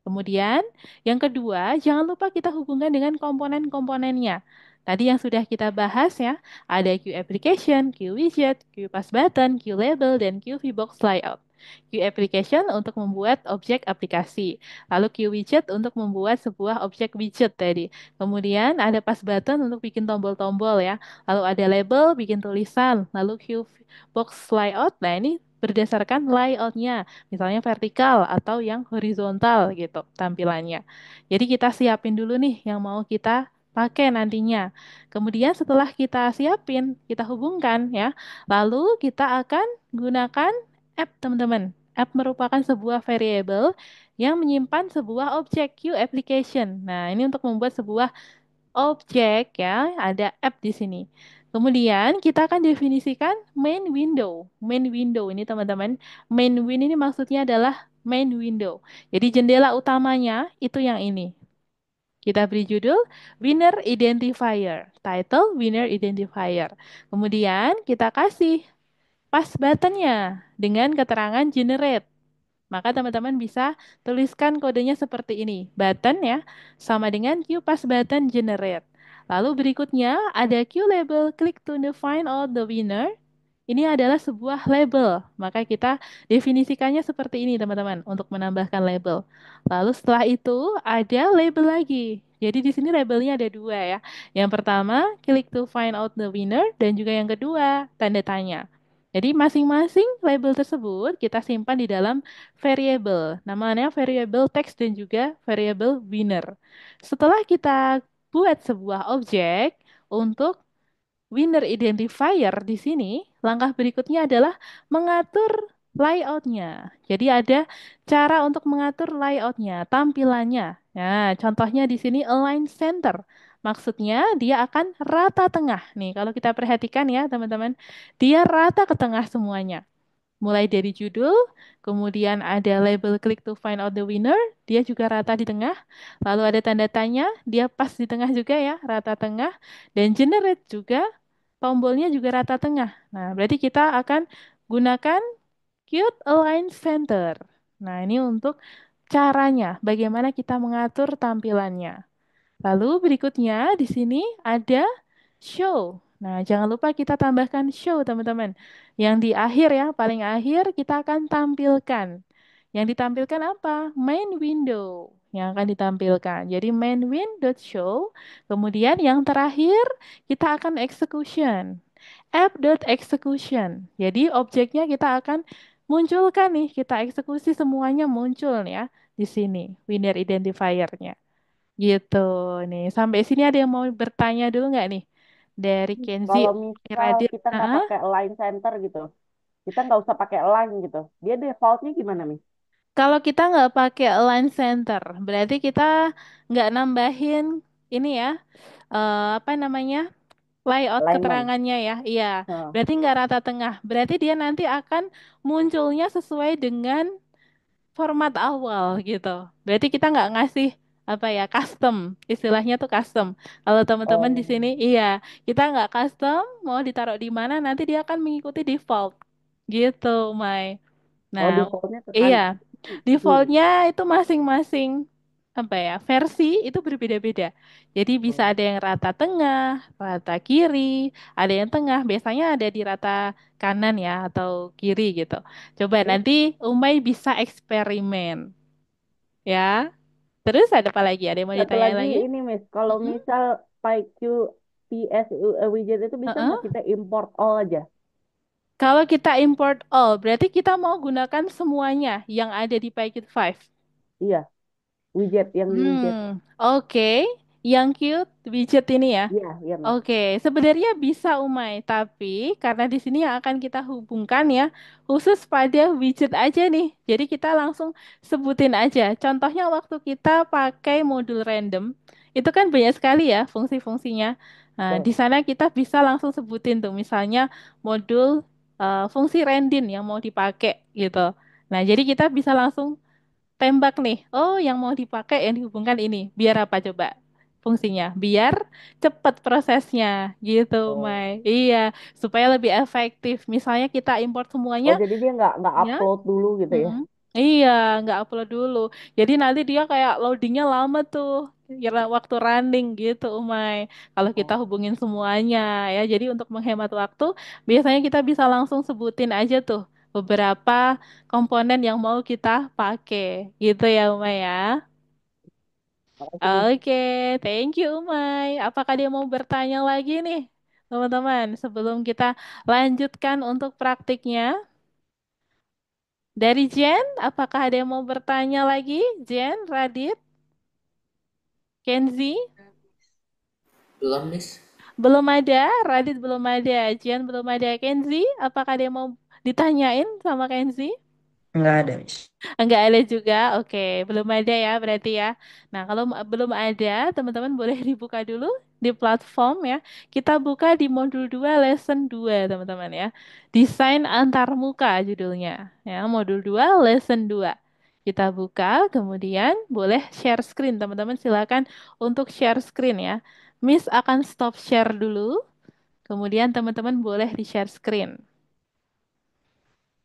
Kemudian, yang kedua, jangan lupa kita hubungkan dengan komponen-komponennya. Tadi yang sudah kita bahas ya, ada Q application, Q widget, Q pass button, Q label, dan Q VBox layout. Q application untuk membuat objek aplikasi. Lalu Q widget untuk membuat sebuah objek widget tadi. Kemudian ada pass button untuk bikin tombol-tombol ya. Lalu ada label, bikin tulisan. Lalu Q box layout, nah ini berdasarkan layoutnya. Misalnya vertikal atau yang horizontal gitu tampilannya. Jadi kita siapin dulu nih yang mau kita pakai nantinya. Kemudian setelah kita siapin, kita hubungkan ya. Lalu kita akan gunakan app teman-teman. App merupakan sebuah variable yang menyimpan sebuah objek Q application. Nah, ini untuk membuat sebuah objek ya, ada app di sini. Kemudian kita akan definisikan main window. Main window ini teman-teman, main win ini maksudnya adalah main window. Jadi jendela utamanya itu yang ini. Kita beri judul Winner Identifier. Title Winner Identifier. Kemudian kita kasih pas buttonnya dengan keterangan generate. Maka teman-teman bisa tuliskan kodenya seperti ini. Button ya, sama dengan Q pass button generate. Lalu berikutnya ada Q label click to define out the winner. Ini adalah sebuah label. Maka kita definisikannya seperti ini teman-teman untuk menambahkan label. Lalu setelah itu ada label lagi. Jadi di sini labelnya ada dua ya. Yang pertama click to find out the winner dan juga yang kedua tanda tanya. Jadi masing-masing label tersebut kita simpan di dalam variable. Namanya variable text dan juga variable winner. Setelah kita buat sebuah objek untuk winner identifier di sini, langkah berikutnya adalah mengatur layoutnya. Jadi ada cara untuk mengatur layoutnya, tampilannya. Nah, contohnya di sini align center. Maksudnya dia akan rata tengah. Nih, kalau kita perhatikan ya teman-teman, dia rata ke tengah semuanya. Mulai dari judul, kemudian ada label click to find out the winner, dia juga rata di tengah. Lalu ada tanda tanya, dia pas di tengah juga ya, rata tengah. Dan generate juga, tombolnya juga rata tengah. Nah, berarti kita akan gunakan Cute Align Center. Nah, ini untuk caranya, bagaimana kita mengatur tampilannya. Lalu berikutnya di sini ada show. Nah, jangan lupa kita tambahkan show, teman-teman. Yang di akhir ya, paling akhir kita akan tampilkan. Yang ditampilkan apa? Main window yang akan ditampilkan. Jadi main window.show. Kemudian yang terakhir kita akan execution. App.execution. Jadi objeknya kita akan munculkan nih, kita eksekusi semuanya muncul nih ya di sini winner identifier-nya. Gitu nih. Sampai sini ada yang mau bertanya dulu nggak nih? Dari Kenzi, Kalau misal Radit. kita nggak Heeh. pakai align center gitu, kita nggak usah pakai align gitu. Dia defaultnya gimana, Miss? Kalau kita nggak pakai align center, berarti kita nggak nambahin ini ya, apa namanya, layout Alignment. keterangannya ya. Iya, Nah, berarti nggak rata tengah. Berarti dia nanti akan munculnya sesuai dengan format awal gitu. Berarti kita nggak ngasih apa ya custom, istilahnya tuh custom. Kalau teman-teman di oh, sini, iya kita nggak custom, mau ditaruh di mana nanti dia akan mengikuti default gitu, Mai. oh Nah, defaultnya ke iya kanan. Kiri. defaultnya itu masing-masing apa ya versi itu berbeda-beda. Jadi bisa Oh, ada yang rata tengah, rata kiri, ada yang tengah. Biasanya ada di rata kanan ya atau kiri gitu. Coba terus nanti Umay bisa eksperimen ya. Terus ada apa lagi? Ada yang mau satu ditanyain lagi lagi? ini, Miss. Kalau Mm-mm. misal PyQ PS widget itu bisa nggak Heeh. kita import all aja? Kalau kita import all, berarti kita mau gunakan semuanya yang ada di Pykit 5. Iya, widget yang di widget. Oke. Yang cute widget ini ya. Iya, iya, Miss. Oke, sebenarnya bisa Umay, tapi karena di sini yang akan kita hubungkan ya, khusus pada widget aja nih. Jadi kita langsung sebutin aja. Contohnya waktu kita pakai modul random, itu kan banyak sekali ya fungsi-fungsinya. Nah, di Betul. sana kita bisa langsung sebutin tuh, misalnya modul fungsi random yang mau dipakai gitu. Nah, jadi kita bisa langsung tembak nih. Oh, yang mau dipakai yang dihubungkan ini. Biar apa coba? Fungsinya biar cepat prosesnya gitu, Oh. Mai. Iya, supaya lebih efektif. Misalnya kita import semuanya, Oh, jadi dia nggak ya. upload dulu gitu ya? Mm-mm. Iya, nggak upload dulu. Jadi nanti dia kayak loadingnya lama tuh, kira waktu running gitu, Umay. Kalau kita Oh, hubungin semuanya ya. Jadi untuk menghemat waktu, biasanya kita bisa langsung sebutin aja tuh beberapa komponen yang mau kita pakai, gitu ya, Umay ya. makasih, Miss. Oke, thank you, Umay. Apakah dia mau bertanya lagi nih, teman-teman? Sebelum kita lanjutkan untuk praktiknya. Dari Jen, apakah ada yang mau bertanya lagi? Jen, Radit, Kenzi? Belum, Miss. Belum ada, Radit belum ada, Jen belum ada, Kenzi? Apakah ada yang mau ditanyain sama Kenzi? Nggak ada, Miss. Enggak ada juga, oke, belum ada ya berarti ya. Nah, kalau belum ada, teman-teman boleh dibuka dulu di platform ya. Kita buka di modul 2 lesson 2 teman-teman ya. Desain antarmuka judulnya. Ya, modul 2 lesson 2. Kita buka, kemudian boleh share screen. Teman-teman silakan untuk share screen ya. Miss akan stop share dulu, kemudian teman-teman boleh di share screen.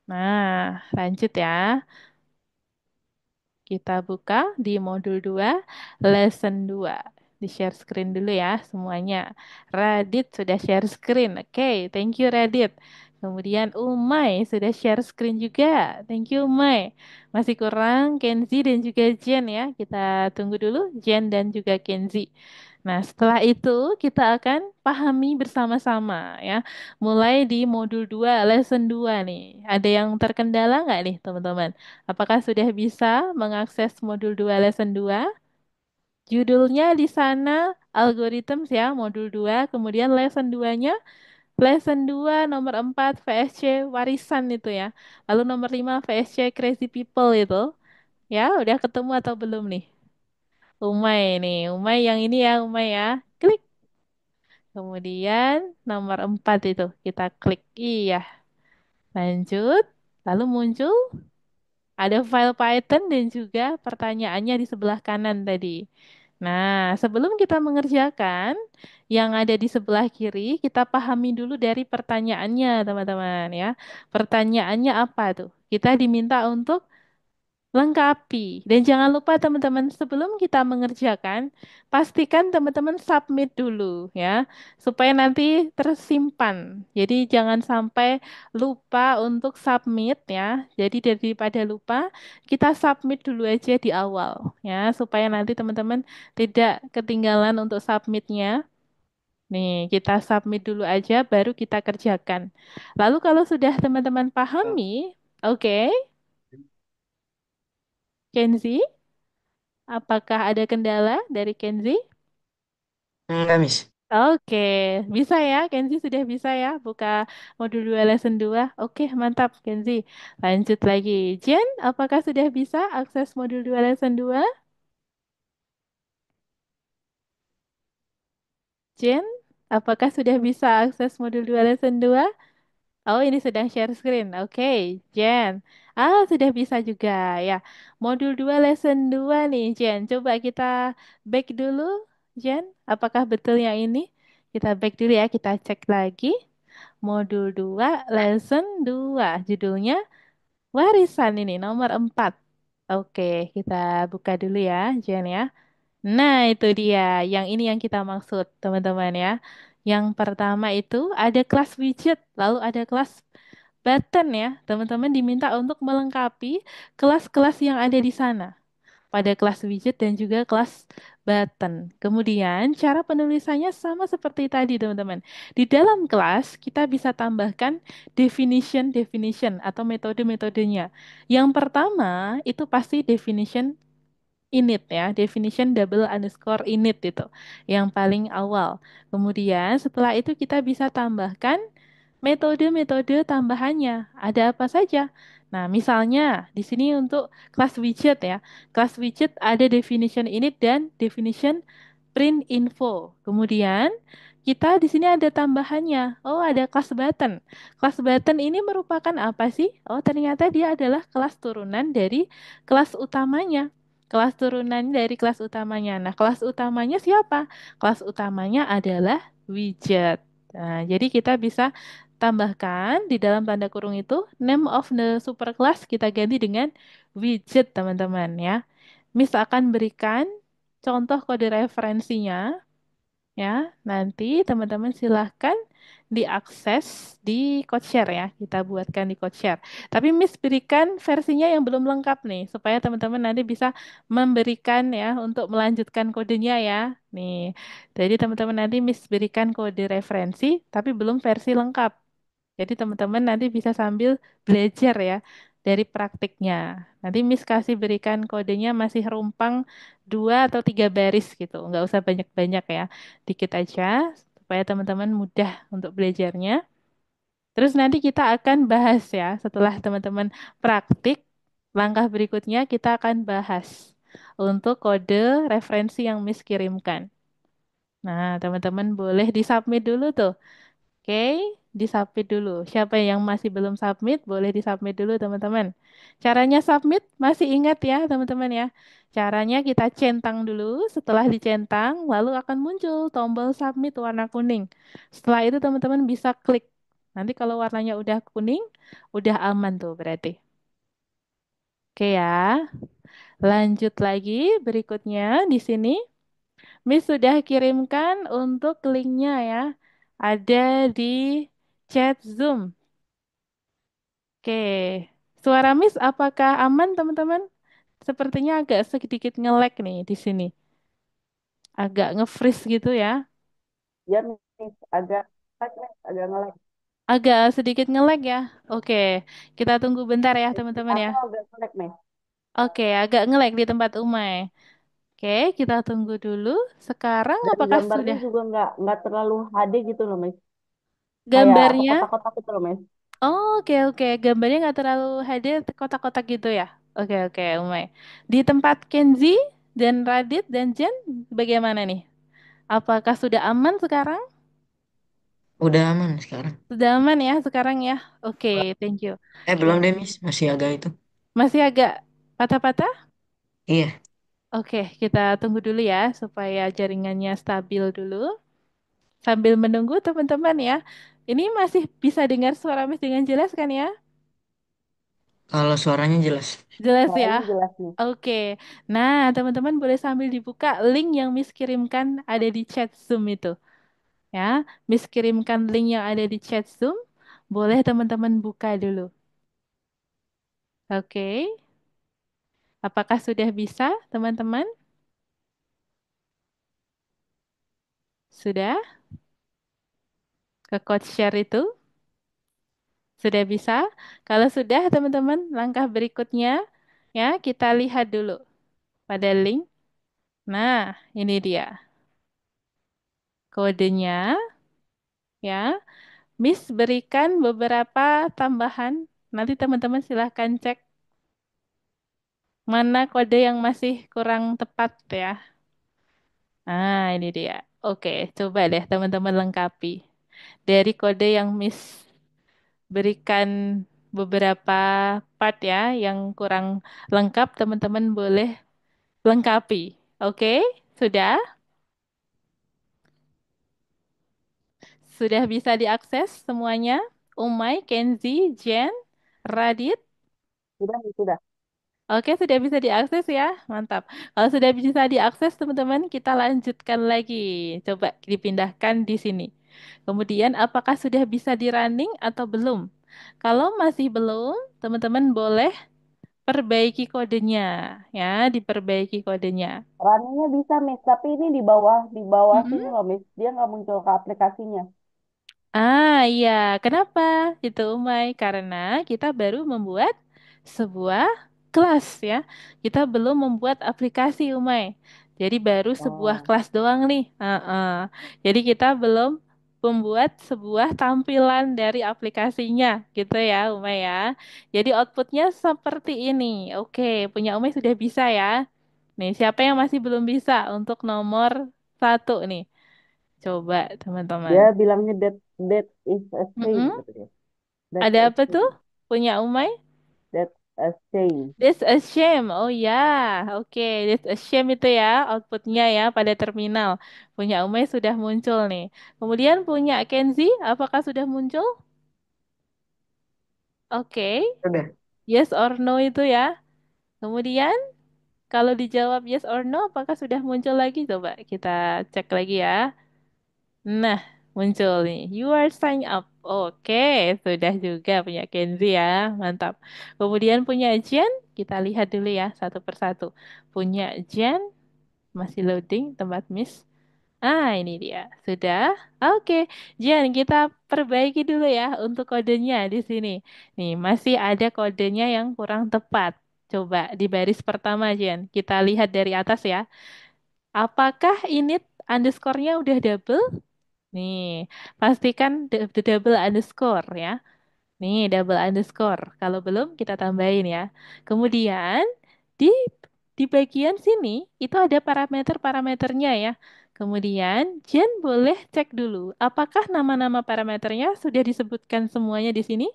Nah, lanjut ya. Kita buka di modul 2, lesson 2. Di share screen dulu ya semuanya. Radit sudah share screen. Oke, thank you Radit. Kemudian Umay sudah share screen juga. Thank you Umay. Masih kurang Kenzi dan juga Jen ya. Kita tunggu dulu Jen dan juga Kenzi. Nah, setelah itu kita akan pahami bersama-sama ya. Mulai di modul 2, lesson 2 nih. Ada yang terkendala nggak nih teman-teman? Apakah sudah bisa mengakses modul 2 lesson 2? Judulnya di sana algorithms ya, modul 2. Kemudian lesson 2-nya Lesson 2 nomor 4 VSC warisan itu ya. Lalu nomor 5 VSC crazy people itu. Ya, udah ketemu atau belum nih? Umay nih, Umay yang ini ya, Umay ya. Klik. Kemudian nomor 4 itu kita klik. Iya, lanjut. Lalu muncul ada file Python dan juga pertanyaannya di sebelah kanan tadi. Nah, sebelum kita mengerjakan yang ada di sebelah kiri, kita pahami dulu dari pertanyaannya, teman-teman ya. Pertanyaannya apa tuh? Kita diminta untuk lengkapi. Dan jangan lupa teman-teman, sebelum kita mengerjakan, pastikan teman-teman submit dulu ya, supaya nanti tersimpan. Jadi jangan sampai lupa untuk submit ya. Jadi daripada lupa, kita submit dulu aja di awal ya, supaya nanti teman-teman tidak ketinggalan untuk submitnya. Nih, kita submit dulu aja, baru kita kerjakan. Lalu kalau sudah teman-teman pahami, oke, Kenzi? Apakah ada kendala dari Kenzi? Enggak, Miss. Oke, bisa ya. Kenzi sudah bisa ya buka modul 2 lesson 2. Oke, mantap Kenzi. Lanjut lagi. Jen, apakah sudah bisa akses modul 2 lesson 2? Jen, apakah sudah bisa akses modul 2 lesson 2? Oh, ini sedang share screen. Oke, Jen. Ah, sudah bisa juga ya. Modul 2 lesson 2 nih, Jen. Coba kita back dulu, Jen. Apakah betul yang ini? Kita back dulu ya, kita cek lagi. Modul 2 lesson 2. Judulnya warisan ini, nomor 4. Oke, kita buka dulu ya, Jen ya. Nah, itu dia. Yang ini yang kita maksud, teman-teman ya. Yang pertama itu ada kelas widget, lalu ada kelas button ya. Teman-teman diminta untuk melengkapi kelas-kelas yang ada di sana pada kelas widget dan juga kelas button. Kemudian cara penulisannya sama seperti tadi teman-teman. Di dalam kelas kita bisa tambahkan definition atau metode-metodenya. Yang pertama itu pasti definition init ya, definition double underscore init itu yang paling awal. Kemudian setelah itu kita bisa tambahkan metode-metode tambahannya. Ada apa saja? Nah, misalnya di sini untuk kelas widget ya. Kelas widget ada definition init dan definition print info. Kemudian kita di sini ada tambahannya. Oh, ada kelas button. Kelas button ini merupakan apa sih? Oh, ternyata dia adalah kelas turunan dari kelas utamanya. Kelas turunan dari kelas utamanya. Nah, kelas utamanya siapa? Kelas utamanya adalah widget. Nah, jadi kita bisa tambahkan di dalam tanda kurung itu name of the superclass kita ganti dengan widget, teman-teman ya. Miss akan berikan contoh kode referensinya ya. Nanti teman-teman silahkan diakses di CodeShare ya. Kita buatkan di CodeShare. Tapi Miss berikan versinya yang belum lengkap nih, supaya teman-teman nanti bisa memberikan ya untuk melanjutkan kodenya ya. Nih, jadi teman-teman nanti Miss berikan kode referensi, tapi belum versi lengkap. Jadi teman-teman nanti bisa sambil belajar ya dari praktiknya. Nanti Miss kasih berikan kodenya masih rumpang 2 atau 3 baris gitu. Nggak usah banyak-banyak ya. Dikit aja supaya teman-teman mudah untuk belajarnya. Terus nanti kita akan bahas ya setelah teman-teman praktik. Langkah berikutnya kita akan bahas untuk kode referensi yang Miss kirimkan. Nah, teman-teman boleh disubmit dulu tuh. Oke, disubmit dulu. Siapa yang masih belum submit, boleh disubmit dulu, teman-teman. Caranya submit, masih ingat ya, teman-teman ya. Caranya kita centang dulu, setelah dicentang, lalu akan muncul tombol submit warna kuning. Setelah itu teman-teman bisa klik. Nanti kalau warnanya udah kuning, udah aman tuh berarti. Oke ya, lanjut lagi berikutnya di sini. Miss sudah kirimkan untuk linknya ya. Ada di chat Zoom. Oke, suara Miss apakah aman teman-teman? Sepertinya agak sedikit nge-lag nih di sini. Agak nge-freeze gitu ya. Ya, Miss, agak agak ngelag. Agak sedikit nge-lag ya. Oke, kita tunggu bentar ya Di teman-teman ya. aku agak ngelag nih. Oke, agak nge-lag di tempat Umay. Oke, kita tunggu dulu. Sekarang Dan apakah gambarnya sudah? juga nggak terlalu HD gitu loh, Miss. Kayak Gambarnya, kotak-kotak itu loh, Miss. oh, oke oke, gambarnya nggak terlalu HD, kotak-kotak gitu ya. Oke oke, Umay. Di tempat Kenzi dan Radit dan Jen, bagaimana nih? Apakah sudah aman sekarang? Udah aman sekarang. Sudah aman ya sekarang ya. Oke, thank you. Belum deh, Miss. Masih agak itu. Masih agak patah-patah? Iya. Oke, kita tunggu dulu ya supaya jaringannya stabil dulu. Sambil menunggu teman-teman ya. Ini masih bisa dengar suara Miss dengan jelas kan ya? Kalau suaranya jelas. Jelas ya. Suaranya jelas nih. Oke. Nah, teman-teman boleh sambil dibuka link yang Miss kirimkan ada di chat Zoom itu. Ya, Miss kirimkan link yang ada di chat Zoom. Boleh teman-teman buka dulu. Oke. Apakah sudah bisa, teman-teman? Sudah? Ke code share itu? Sudah bisa? Kalau sudah, teman-teman, langkah berikutnya ya kita lihat dulu pada link. Nah, ini dia kodenya ya. Miss berikan beberapa tambahan. Nanti teman-teman silahkan cek mana kode yang masih kurang tepat ya. Ah, ini dia. Oke, coba deh teman-teman lengkapi. Dari kode yang Miss berikan beberapa part ya yang kurang lengkap, teman-teman boleh lengkapi. Oke, sudah? Sudah bisa diakses semuanya? Umay, Kenzi, Jen, Radit. Sudah, sudah. Oke, sudah bisa diakses ya. Mantap. Kalau sudah bisa diakses, teman-teman, kita lanjutkan lagi. Coba dipindahkan di sini. Kemudian, apakah sudah bisa di running atau belum? Kalau masih belum, teman-teman boleh perbaiki kodenya. Ya, diperbaiki kodenya. Running-nya bisa, Miss. Tapi ini di bawah sini Mm-mm. loh, Miss. Dia nggak muncul ke aplikasinya. Ah, iya. Kenapa? Itu Umay. Karena kita baru membuat sebuah kelas ya. Kita belum membuat aplikasi Umay. Jadi baru sebuah Oh. kelas doang nih. Jadi kita belum membuat sebuah tampilan dari aplikasinya gitu ya Umay ya. Jadi outputnya seperti ini. Oke, punya Umay sudah bisa ya. Nih, siapa yang masih belum bisa untuk nomor satu nih? Coba teman-teman. Dia bilangnya that is a shame Mm-mm. gitu ya. That's Ada a apa tuh? shame. Punya Umay? That's a shame. That's a shame. Oh ya, oke. That's a shame itu ya outputnya ya pada terminal. Punya Umay sudah muncul nih. Kemudian punya Kenzi, apakah sudah muncul? Oke. Udah. Yes or no itu ya. Kemudian kalau dijawab yes or no, apakah sudah muncul lagi? Coba kita cek lagi ya. Nah, muncul nih. You are sign up. Oke, sudah juga punya Kenzi ya. Mantap. Kemudian punya Jen, kita lihat dulu ya satu persatu. Punya Jen, masih loading tempat Miss. Ah, ini dia. Sudah. Oke, Jen, kita perbaiki dulu ya untuk kodenya di sini. Nih, masih ada kodenya yang kurang tepat. Coba di baris pertama, Jen. Kita lihat dari atas ya. Apakah init underscore-nya udah double? Nih, pastikan double underscore ya. Nih, double underscore. Kalau belum, kita tambahin ya. Kemudian, di di bagian sini, itu ada parameter-parameternya ya. Kemudian, Jen boleh cek dulu, apakah nama-nama parameternya sudah disebutkan semuanya di sini?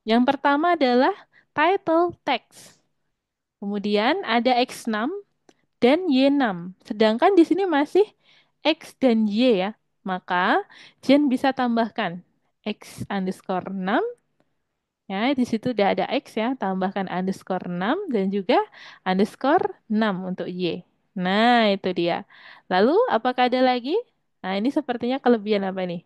Yang pertama adalah title text. Kemudian ada X6 dan Y6. Sedangkan di sini masih X dan Y ya. Maka Jen bisa tambahkan X underscore 6. Ya, di situ udah ada X ya. Tambahkan underscore 6 dan juga underscore 6 untuk Y. Nah, itu dia. Lalu, apakah ada lagi? Nah, ini sepertinya kelebihan apa nih?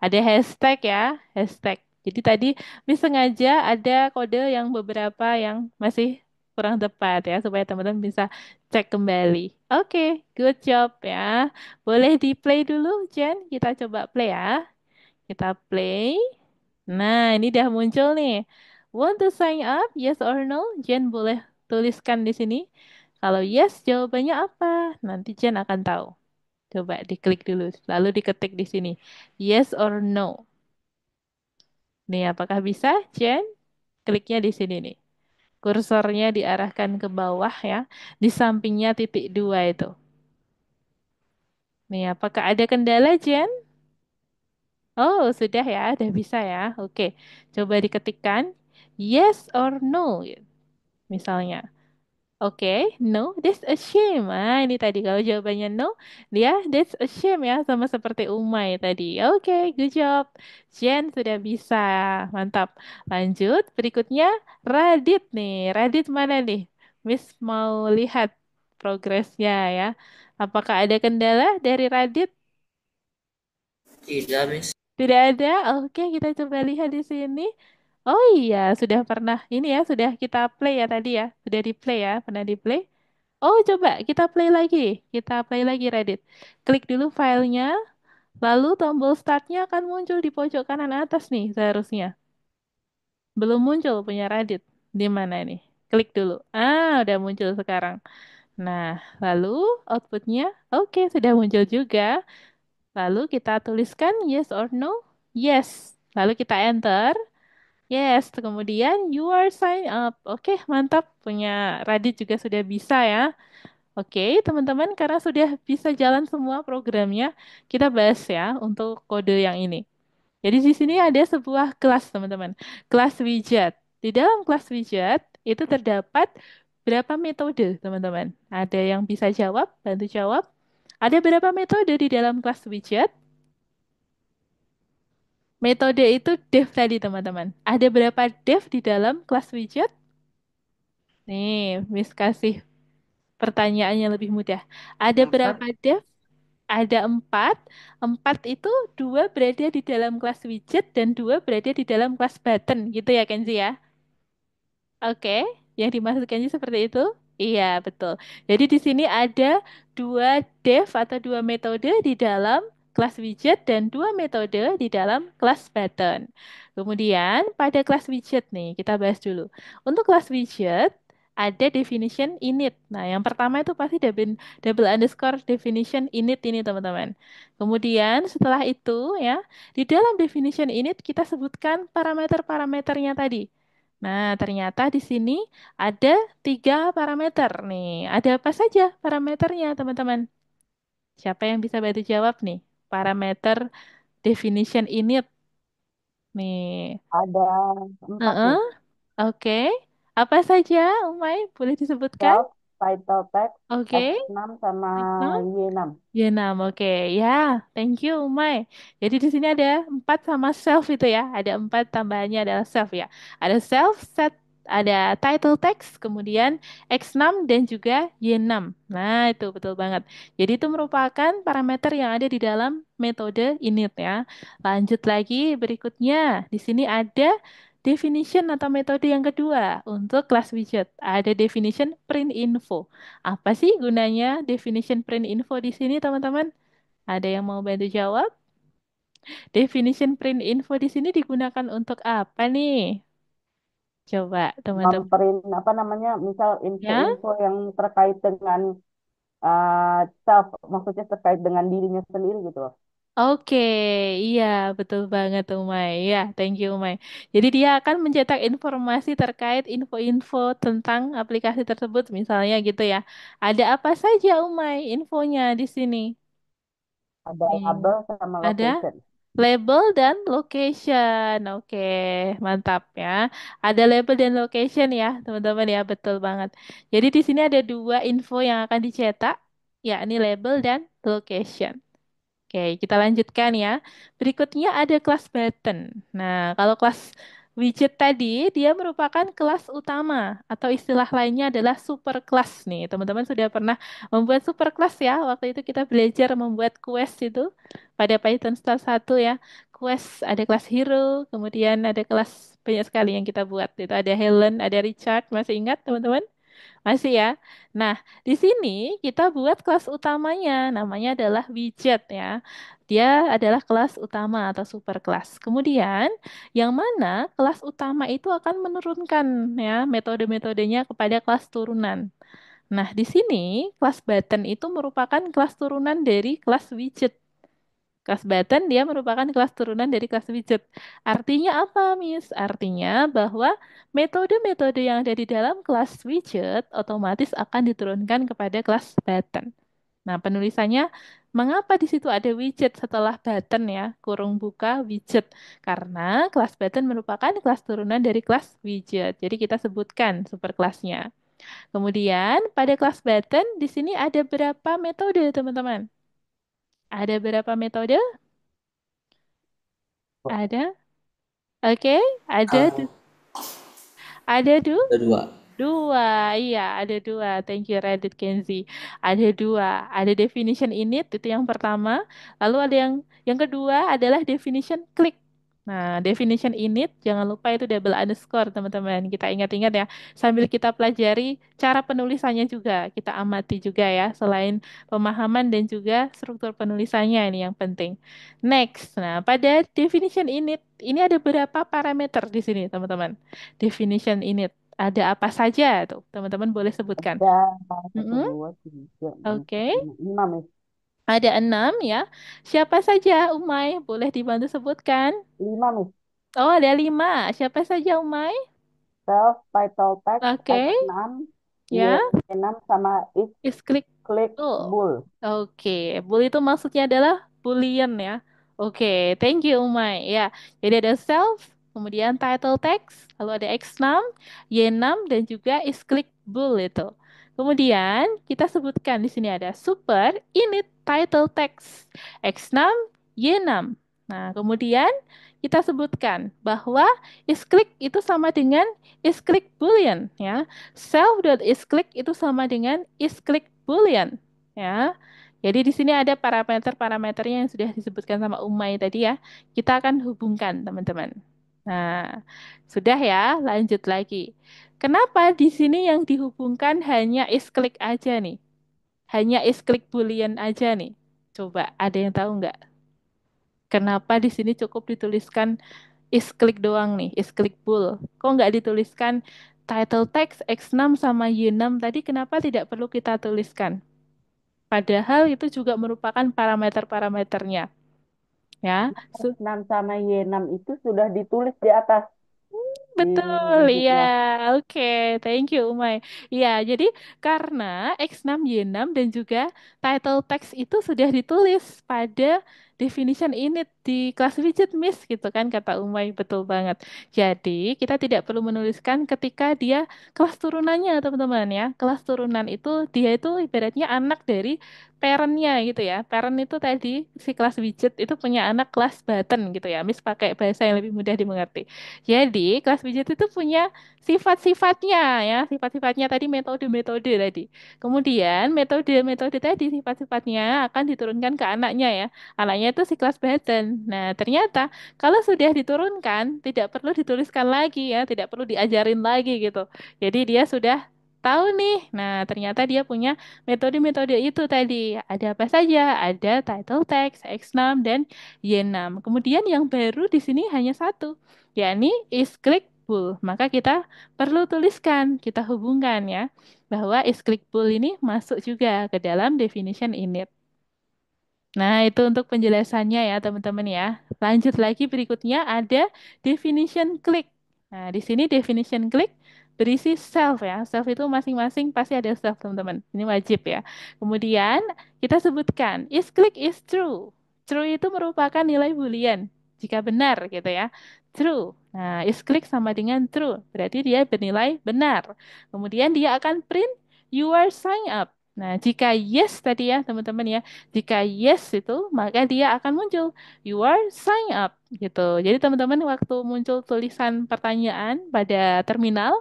Ada hashtag ya, hashtag. Jadi tadi Miss sengaja ada kode yang beberapa yang masih kurang tepat ya, supaya teman-teman bisa cek kembali. Oke, good job ya. Boleh di play dulu, Jen. Kita coba play ya. Kita play. Nah, ini udah muncul nih. Want to sign up? Yes or no? Jen boleh tuliskan di sini. Kalau yes, jawabannya apa? Nanti Jen akan tahu. Coba diklik dulu, lalu diketik di sini. Yes or no? Nih, apakah bisa, Jen? Kliknya di sini nih. Kursornya diarahkan ke bawah ya. Di sampingnya titik dua itu. Nih, apakah ada kendala, Jen? Oh, sudah ya, udah bisa ya. Oke, coba diketikkan yes or no, misalnya. Oke, no, that's a shame. Ah, ini tadi kalau jawabannya no, dia that's a shame ya, sama seperti Umay tadi. Oke, good job. Jen sudah bisa. Mantap. Lanjut, berikutnya Radit nih. Radit mana nih? Miss mau lihat progresnya ya. Apakah ada kendala dari Radit? Tidak, Miss. Tidak ada. Oke, kita coba lihat di sini. Oh iya, sudah pernah ini ya, sudah kita play ya tadi ya. Sudah di play ya, pernah di play. Oh, coba kita play lagi. Kita play lagi Reddit. Klik dulu filenya, lalu tombol startnya akan muncul di pojok kanan atas nih seharusnya. Belum muncul punya Reddit. Di mana nih? Klik dulu. Ah, udah muncul sekarang. Nah, lalu outputnya, oke, sudah muncul juga. Lalu kita tuliskan yes or no. Yes. Lalu kita enter. Yes, kemudian you are sign up. Oke, mantap. Punya Radit juga sudah bisa ya. Oke, teman-teman, karena sudah bisa jalan semua programnya, kita bahas ya untuk kode yang ini. Jadi di sini ada sebuah kelas, teman-teman. Kelas widget. Di dalam kelas widget itu terdapat berapa metode, teman-teman? Ada yang bisa jawab, bantu jawab. Ada berapa metode di dalam kelas widget? Metode itu dev tadi, teman-teman. Ada berapa dev di dalam kelas widget? Nih, Miss kasih pertanyaannya lebih mudah. Ada berapa Empat. dev? Ada empat. Empat itu dua berada di dalam kelas widget dan dua berada di dalam kelas button, gitu ya Kenzi ya? Oke, yang dimaksudkannya seperti itu? Iya, betul. Jadi di sini ada dua dev atau dua metode di dalam kelas widget dan dua metode di dalam kelas button. Kemudian pada kelas widget nih, kita bahas dulu. Untuk kelas widget ada definition init. Nah, yang pertama itu pasti double, double underscore definition init ini teman-teman. Kemudian setelah itu ya, di dalam definition init kita sebutkan parameter-parameternya tadi. Nah, ternyata di sini ada tiga parameter nih. Ada apa saja parameternya, teman-teman? Siapa yang bisa bantu jawab nih? Parameter definition init nih. Ada 4 Heeh, nih. oke. Apa saja, Umay? Boleh disebutkan? Self, title text, Oke. X6 sama Next. Y6. Genam, oke. Ya, thank you, Umay. Jadi di sini ada 4 sama self itu ya. Ada 4 tambahannya adalah self ya. Ada self, set, ada title text, kemudian X6 dan juga Y6. Nah, itu betul banget. Jadi itu merupakan parameter yang ada di dalam metode init ya. Lanjut lagi berikutnya. Di sini ada definition atau metode yang kedua untuk class widget. Ada definition print info. Apa sih gunanya definition print info di sini, teman-teman? Ada yang mau bantu jawab? Definition print info di sini digunakan untuk apa nih? Coba, teman-teman. Memprint apa namanya, misal Ya? info-info yang terkait dengan self, maksudnya terkait dengan dirinya sendiri gitu loh. Oke, iya betul banget Umay. Ya, thank you Umay. Jadi dia akan mencetak informasi terkait info-info tentang aplikasi tersebut, misalnya gitu ya. Ada apa saja Umay infonya di sini? Ada Nih, label sama ada location. label dan location. Oke, mantap ya. Ada label dan location ya, teman-teman ya, betul banget. Jadi di sini ada dua info yang akan dicetak, yakni label dan location. Oke, kita lanjutkan ya. Berikutnya ada kelas button. Nah, kalau kelas widget tadi, dia merupakan kelas utama atau istilah lainnya adalah super kelas nih. Teman-teman sudah pernah membuat super kelas ya. Waktu itu kita belajar membuat quest itu pada Python Star 1 ya. Quest ada kelas hero, kemudian ada kelas banyak sekali yang kita buat. Itu ada Helen, ada Richard, masih ingat teman-teman? Masih ya. Nah, di sini kita buat kelas utamanya, namanya adalah widget ya. Dia adalah kelas utama atau super kelas. Kemudian, yang mana kelas utama itu akan menurunkan ya metode-metodenya kepada kelas turunan. Nah, di sini kelas button itu merupakan kelas turunan dari kelas widget. Kelas button dia merupakan kelas turunan dari kelas widget. Artinya apa, Miss? Artinya bahwa metode-metode yang ada di dalam kelas widget otomatis akan diturunkan kepada kelas button. Nah, penulisannya mengapa di situ ada widget setelah button ya, kurung buka widget. Karena kelas button merupakan kelas turunan dari kelas widget. Jadi kita sebutkan superkelasnya. Kemudian pada kelas button di sini ada berapa metode, teman-teman? Ada berapa metode? Ada? Oke, ada Ah, ada ada dua. dua, iya ada dua. Thank you Reddit Kenzi. Ada dua. Ada definition init itu yang pertama. Lalu ada yang kedua adalah definition click. Nah, definition init jangan lupa itu double underscore teman-teman. Kita ingat-ingat ya. Sambil kita pelajari cara penulisannya juga. Kita amati juga ya. Selain pemahaman dan juga struktur penulisannya ini yang penting. Next. Nah, pada definition init ini ada berapa parameter di sini teman-teman? Definition init. Ada apa saja tuh? Teman-teman boleh sebutkan. Ada satu, Mm-mm. dua, tiga, empat, Oke, lima, lima, Miss. ada 6 ya. Siapa saja, Umay? Boleh dibantu sebutkan? Lima, Miss. Oh, ada 5. Siapa saja, Umay? Self, title text, Oke, X6, ya. Y6, sama is Is klik. click Oh, bull. oke. Bool itu maksudnya adalah boolean ya. Oke, thank you, Umay. Ya, jadi ada self, kemudian title text, lalu ada X6, Y6, dan juga is click bool itu. Kemudian kita sebutkan di sini ada super init title text X6, Y6. Nah, kemudian kita sebutkan bahwa is click itu sama dengan is click boolean ya. Self.isClick itu sama dengan isClick boolean ya. Jadi di sini ada parameter-parameternya yang sudah disebutkan sama Umay tadi ya. Kita akan hubungkan teman-teman. Nah, sudah ya, lanjut lagi. Kenapa di sini yang dihubungkan hanya isClick aja nih? Hanya isClick boolean aja nih. Coba ada yang tahu nggak? Kenapa di sini cukup dituliskan is-click doang nih, is-click bool. Kok nggak dituliskan title text X6 sama Y6 tadi kenapa tidak perlu kita tuliskan? Padahal itu juga merupakan parameter-parameternya. Ya, X6 sama Y6 itu sudah ditulis di atas di betul, iya. widgetnya. Oke, thank you, Umay. Iya, jadi karena X6, Y6 dan juga title text itu sudah ditulis pada definition init di kelas widget Miss gitu kan kata Umay, betul banget. Jadi, kita tidak perlu menuliskan ketika dia kelas turunannya, teman-teman ya. Kelas turunan itu dia itu ibaratnya anak dari parentnya gitu ya. Parent itu tadi si kelas widget itu punya anak kelas button gitu ya. Miss pakai bahasa yang lebih mudah dimengerti. Jadi, kelas widget itu punya sifat-sifatnya ya, sifat-sifatnya tadi metode-metode tadi. Kemudian metode-metode tadi sifat-sifatnya akan diturunkan ke anaknya ya. Anaknya itu si kelas button. Nah, ternyata kalau sudah diturunkan tidak perlu dituliskan lagi ya, tidak perlu diajarin lagi gitu. Jadi dia sudah tahu nih. Nah, ternyata dia punya metode-metode itu tadi. Ada apa saja? Ada title text, X6 dan Y6. Kemudian yang baru di sini hanya satu yakni is clickable. Maka kita perlu tuliskan, kita hubungkan ya, bahwa is clickable ini masuk juga ke dalam definition init. Nah, itu untuk penjelasannya ya, teman-teman ya. Lanjut lagi berikutnya ada definition click. Nah, di sini definition click berisi self ya. Self itu masing-masing pasti ada self, teman-teman. Ini wajib ya. Kemudian kita sebutkan is click is true. True itu merupakan nilai boolean jika benar gitu ya. True. Nah, is click sama dengan true. Berarti dia bernilai benar. Kemudian dia akan print you are sign up. Nah, jika yes tadi ya, teman-teman ya. Jika yes itu, maka dia akan muncul you are sign up gitu. Jadi teman-teman waktu muncul tulisan pertanyaan pada terminal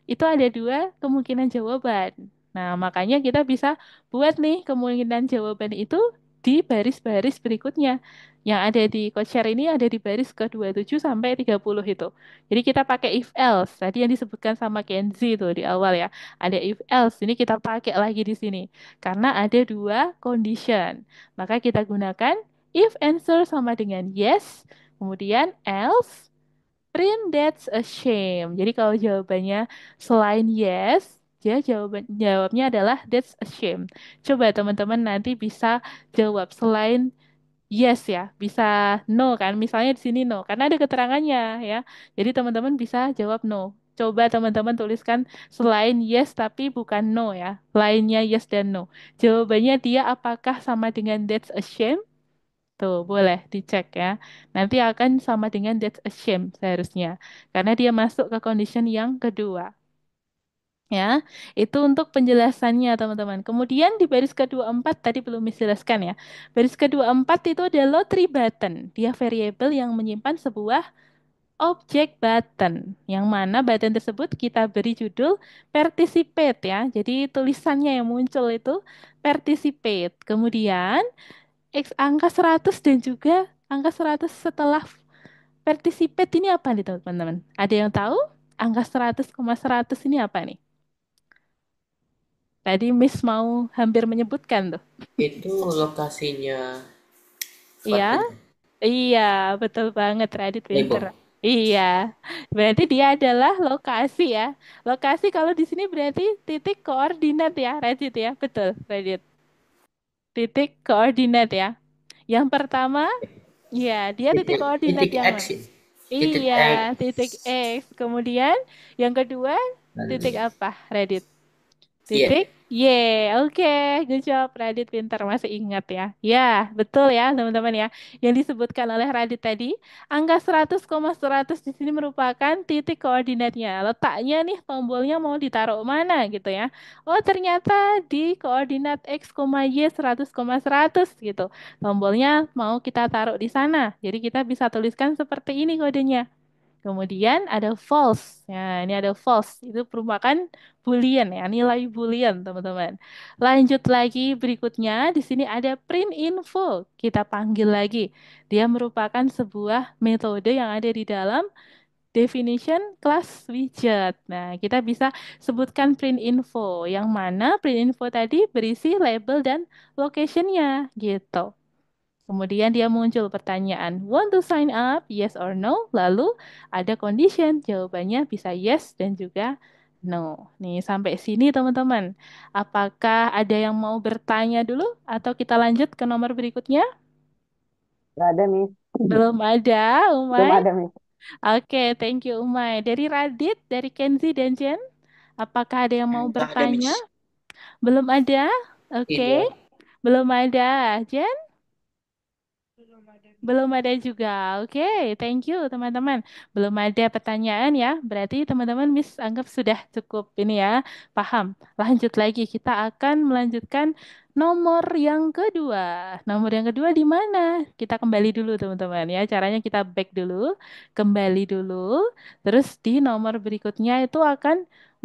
itu ada dua kemungkinan jawaban. Nah, makanya kita bisa buat nih kemungkinan jawaban itu di baris-baris berikutnya. Yang ada di Codeshare ini ada di baris ke-27 sampai 30 itu. Jadi kita pakai if else. Tadi yang disebutkan sama Kenzi itu di awal ya. Ada if else. Ini kita pakai lagi di sini. Karena ada dua condition. Maka kita gunakan if answer sama dengan yes, kemudian else, print that's a shame. Jadi kalau jawabannya selain yes, jawabnya adalah that's a shame. Coba teman-teman nanti bisa jawab selain yes ya, bisa no kan? Misalnya di sini no, karena ada keterangannya ya. Jadi teman-teman bisa jawab no. Coba teman-teman tuliskan selain yes tapi bukan no ya. Lainnya yes dan no. Jawabannya dia apakah sama dengan that's a shame? Tuh, boleh dicek ya. Nanti akan sama dengan that's a shame seharusnya. Karena dia masuk ke condition yang kedua. Ya, itu untuk penjelasannya teman-teman. Kemudian di baris kedua empat tadi belum dijelaskan ya. Baris kedua empat itu ada lottery button. Dia variabel yang menyimpan sebuah objek button. Yang mana button tersebut kita beri judul participate ya. Jadi tulisannya yang muncul itu participate. Kemudian X angka 100 dan juga angka 100 setelah participate ini apa nih teman-teman? Ada yang tahu? Angka 100,100 ini apa nih? Tadi Miss mau hampir menyebutkan tuh. Itu lokasinya Iya, sepatunya. iya, betul banget Radit pinter. Label. Iya, berarti dia adalah lokasi ya. Lokasi kalau di sini berarti titik koordinat ya, Radit ya. Betul, Radit. Titik koordinat ya. Yang pertama, ya, dia titik Titik, koordinat titik yang X mana? ini. Titik Iya, X. titik X. Kemudian yang kedua, titik Dan apa, Radit? Titik Y. Y. Oke, good job Radit pintar masih ingat ya. Ya, betul ya teman-teman ya. Yang disebutkan oleh Radit tadi, angka 100,100 di sini merupakan titik koordinatnya. Letaknya nih tombolnya mau ditaruh mana gitu ya. Oh, ternyata di koordinat X, Y 100,100 gitu. Tombolnya mau kita taruh di sana. Jadi kita bisa tuliskan seperti ini kodenya. Kemudian ada false. Ya, ini ada false. Itu merupakan boolean ya, nilai boolean, teman-teman. Lanjut lagi berikutnya, di sini ada print info. Kita panggil lagi. Dia merupakan sebuah metode yang ada di dalam definition class widget. Nah, kita bisa sebutkan print info, yang mana print info tadi berisi label dan location-nya, gitu. Kemudian dia muncul pertanyaan, want to sign up, yes or no? Lalu ada condition, jawabannya bisa yes dan juga no. Nih sampai sini teman-teman. Apakah ada yang mau bertanya dulu atau kita lanjut ke nomor berikutnya? Nggak ada, Miss. Belum ada, Belum Umay. ada, Miss. Oke, thank you Umay. Dari Radit, dari Kenzi dan Jen, apakah ada yang mau Ada, bertanya? Miss. Belum ada? Oke, Tidak. belum ada. Jen? Belum ada, Miss. Belum ada juga. Oke, thank you teman-teman. Belum ada pertanyaan ya. Berarti teman-teman Miss anggap sudah cukup ini ya. Paham. Lanjut lagi. Kita akan melanjutkan nomor yang kedua. Nomor yang kedua di mana? Kita kembali dulu teman-teman ya. Caranya kita back dulu, kembali dulu. Terus di nomor berikutnya itu akan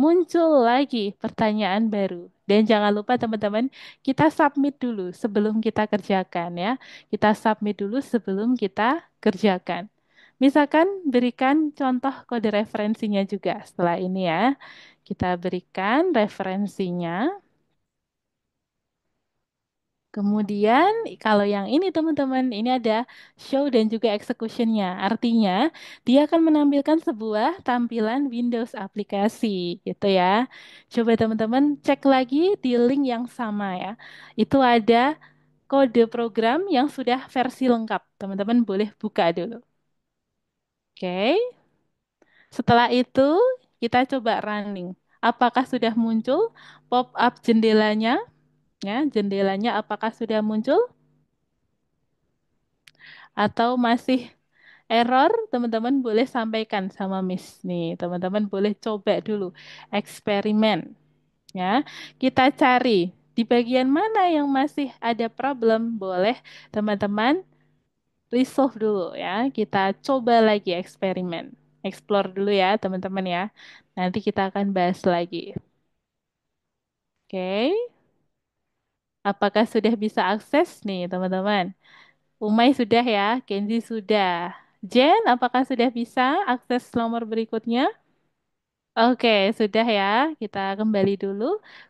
muncul lagi pertanyaan baru. Dan jangan lupa teman-teman, kita submit dulu sebelum kita kerjakan ya. Kita submit dulu sebelum kita kerjakan. Misalkan berikan contoh kode referensinya juga setelah ini ya. Kita berikan referensinya. Kemudian kalau yang ini teman-teman, ini ada show dan juga execution-nya. Artinya dia akan menampilkan sebuah tampilan Windows aplikasi gitu ya. Coba teman-teman cek lagi di link yang sama ya. Itu ada kode program yang sudah versi lengkap. Teman-teman boleh buka dulu. Oke. Setelah itu kita coba running. Apakah sudah muncul pop-up jendelanya? Ya, jendelanya apakah sudah muncul atau masih error? Teman-teman boleh sampaikan sama Miss nih. Teman-teman boleh coba dulu eksperimen ya. Kita cari di bagian mana yang masih ada problem, boleh teman-teman resolve dulu ya. Kita coba lagi eksperimen. Explore dulu ya teman-teman ya. Nanti kita akan bahas lagi. Oke. Apakah sudah bisa akses nih teman-teman? Umay sudah ya, Kenzi sudah. Jen, apakah sudah bisa akses nomor berikutnya? Oke, sudah ya. Kita kembali dulu.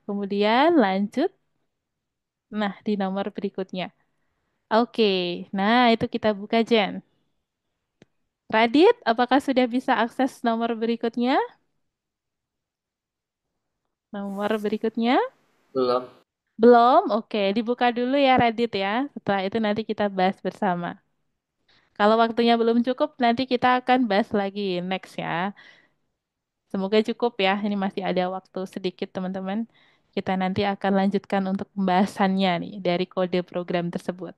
Kemudian lanjut. Nah, di nomor berikutnya. Oke, nah itu kita buka Jen. Radit, apakah sudah bisa akses nomor berikutnya? Nomor berikutnya. Belum. Belum? Oke, dibuka dulu ya Reddit ya. Setelah itu nanti kita bahas bersama. Kalau waktunya belum cukup, nanti kita akan bahas lagi next ya. Semoga cukup ya. Ini masih ada waktu sedikit teman-teman. Kita nanti akan lanjutkan untuk pembahasannya nih dari kode program tersebut.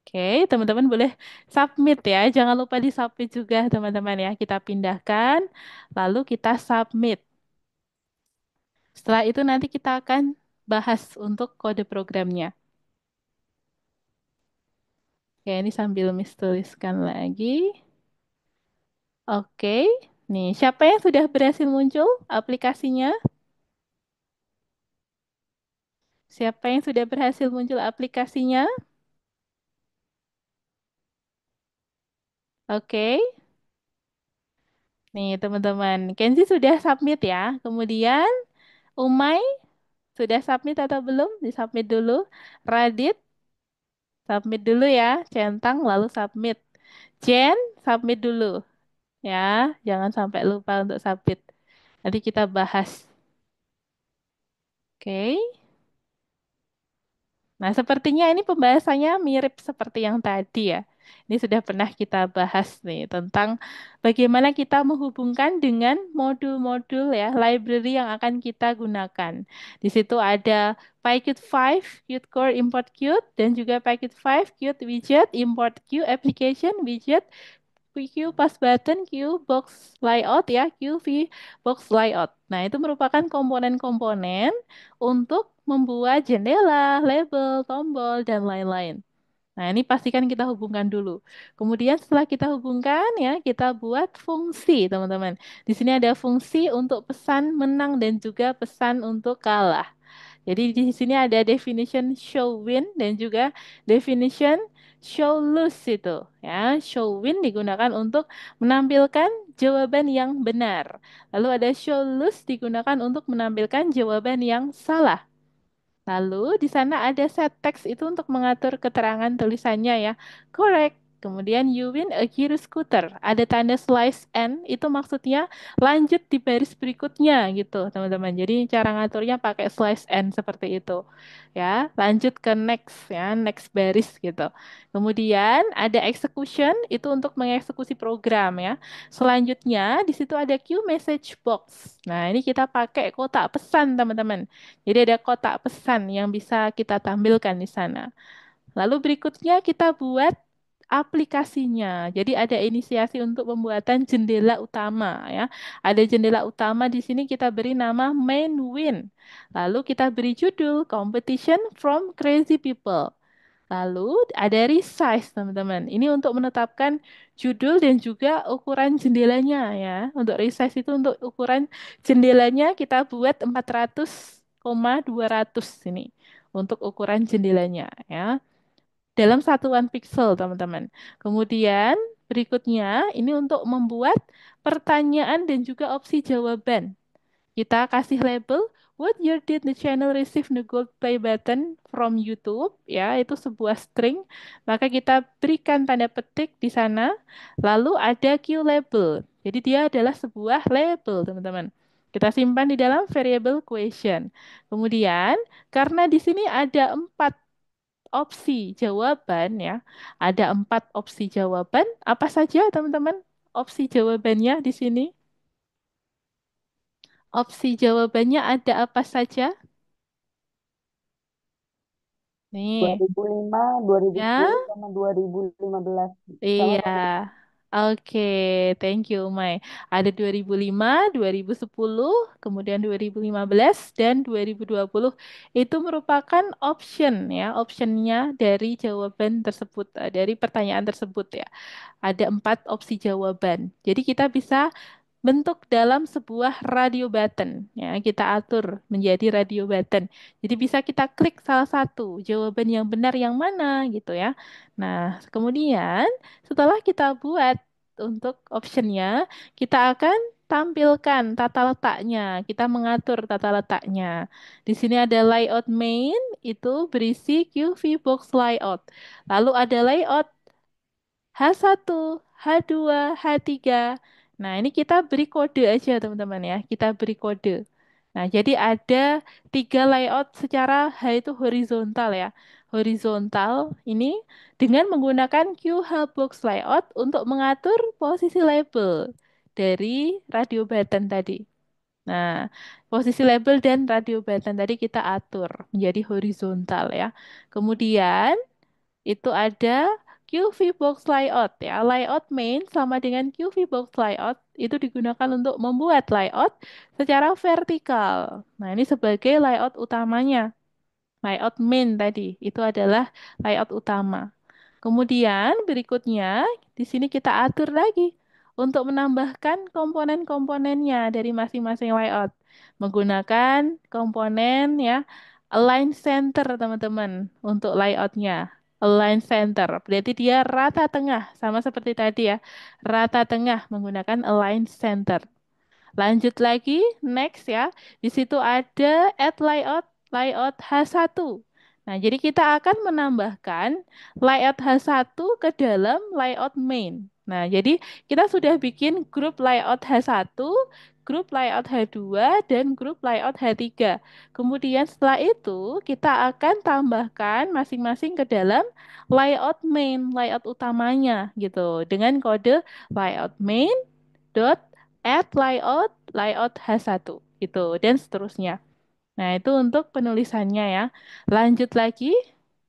Oke, teman-teman boleh submit ya. Jangan lupa di submit juga teman-teman ya. Kita pindahkan, lalu kita submit. Setelah itu nanti kita akan bahas untuk kode programnya. Oke, ini sambil Miss tuliskan lagi. Oke, nih siapa yang sudah berhasil muncul aplikasinya? Siapa yang sudah berhasil muncul aplikasinya? Oke, nih teman-teman. Kenzi sudah submit ya. Kemudian Umay sudah submit atau belum? Disubmit dulu. Radit, submit dulu ya. Centang lalu submit. Jen, submit dulu ya. Jangan sampai lupa untuk submit. Nanti kita bahas. Oke. Nah, sepertinya ini pembahasannya mirip seperti yang tadi ya. Ini sudah pernah kita bahas nih tentang bagaimana kita menghubungkan dengan modul-modul ya, library yang akan kita gunakan. Di situ ada PyQt 5, Qt Core Import Qt, dan juga PyQt 5, Qt Widget, Import Qt Application Widget, Q Pass Button, Q Box Layout ya, QV Box Layout. Nah, itu merupakan komponen-komponen untuk membuat jendela, label, tombol, dan lain-lain. Nah, ini pastikan kita hubungkan dulu. Kemudian setelah kita hubungkan ya, kita buat fungsi, teman-teman. Di sini ada fungsi untuk pesan menang dan juga pesan untuk kalah. Jadi di sini ada definition show win dan juga definition show lose itu ya. Show win digunakan untuk menampilkan jawaban yang benar. Lalu ada show lose digunakan untuk menampilkan jawaban yang salah. Lalu di sana ada set text itu untuk mengatur keterangan tulisannya ya. Correct. Kemudian you win a Giro scooter. Ada tanda slice N itu maksudnya lanjut di baris berikutnya gitu, teman-teman. Jadi cara ngaturnya pakai slice N seperti itu. Ya, lanjut ke next ya, next baris gitu. Kemudian ada execution itu untuk mengeksekusi program ya. Selanjutnya di situ ada queue message box. Nah, ini kita pakai kotak pesan, teman-teman. Jadi ada kotak pesan yang bisa kita tampilkan di sana. Lalu berikutnya kita buat aplikasinya. Jadi ada inisiasi untuk pembuatan jendela utama ya. Ada jendela utama di sini kita beri nama main win. Lalu kita beri judul Competition from Crazy People. Lalu ada resize, teman-teman. Ini untuk menetapkan judul dan juga ukuran jendelanya ya. Untuk resize itu untuk ukuran jendelanya kita buat 400,200 ini untuk ukuran jendelanya ya. Dalam satuan pixel, teman-teman. Kemudian berikutnya ini untuk membuat pertanyaan dan juga opsi jawaban. Kita kasih label what year did the channel receive the gold play button from YouTube ya, itu sebuah string. Maka kita berikan tanda petik di sana. Lalu ada Q label. Jadi dia adalah sebuah label, teman-teman. Kita simpan di dalam variable question. Kemudian karena di sini ada 4 opsi jawaban ya. Ada 4 opsi jawaban. Apa saja, teman-teman? Opsi jawabannya di sini. Opsi jawabannya ada apa saja? Nih, 2005, 2010, ya. sama 2015. Sama Iya. 2000. Oke, thank you, Mai. Ada 2005, 2010, kemudian 2015 dan 2020. Itu merupakan option ya, optionnya dari jawaban tersebut, dari pertanyaan tersebut ya. Ada 4 opsi jawaban. Jadi kita bisa bentuk dalam sebuah radio button ya, kita atur menjadi radio button. Jadi bisa kita klik salah satu jawaban yang benar yang mana gitu ya. Nah, kemudian setelah kita buat untuk optionnya, kita akan tampilkan tata letaknya. Kita mengatur tata letaknya. Di sini ada layout main, itu berisi QV box layout. Lalu ada layout H1, H2, H3. Nah, ini kita beri kode aja, teman-teman ya. Kita beri kode. Nah, jadi ada 3 layout secara itu horizontal ya. Horizontal ini dengan menggunakan Q Helpbox layout untuk mengatur posisi label dari radio button tadi. Nah, posisi label dan radio button tadi kita atur menjadi horizontal ya. Kemudian itu ada QV box layout ya. Layout main sama dengan QV box layout itu digunakan untuk membuat layout secara vertikal. Nah, ini sebagai layout utamanya. Layout main tadi itu adalah layout utama. Kemudian berikutnya di sini kita atur lagi untuk menambahkan komponen-komponennya dari masing-masing layout menggunakan komponen ya align center teman-teman untuk layoutnya. Align center berarti dia rata tengah sama seperti tadi ya. Rata tengah menggunakan align center. Lanjut lagi, next ya. Di situ ada add layout, layout H1. Nah, jadi kita akan menambahkan layout H1 ke dalam layout main. Nah, jadi kita sudah bikin grup layout H1, grup layout H2, dan grup layout H3. Kemudian setelah itu kita akan tambahkan masing-masing ke dalam layout main, layout utamanya gitu. Dengan kode layout main dot add layout layout H1 gitu dan seterusnya. Nah, itu untuk penulisannya ya. Lanjut lagi.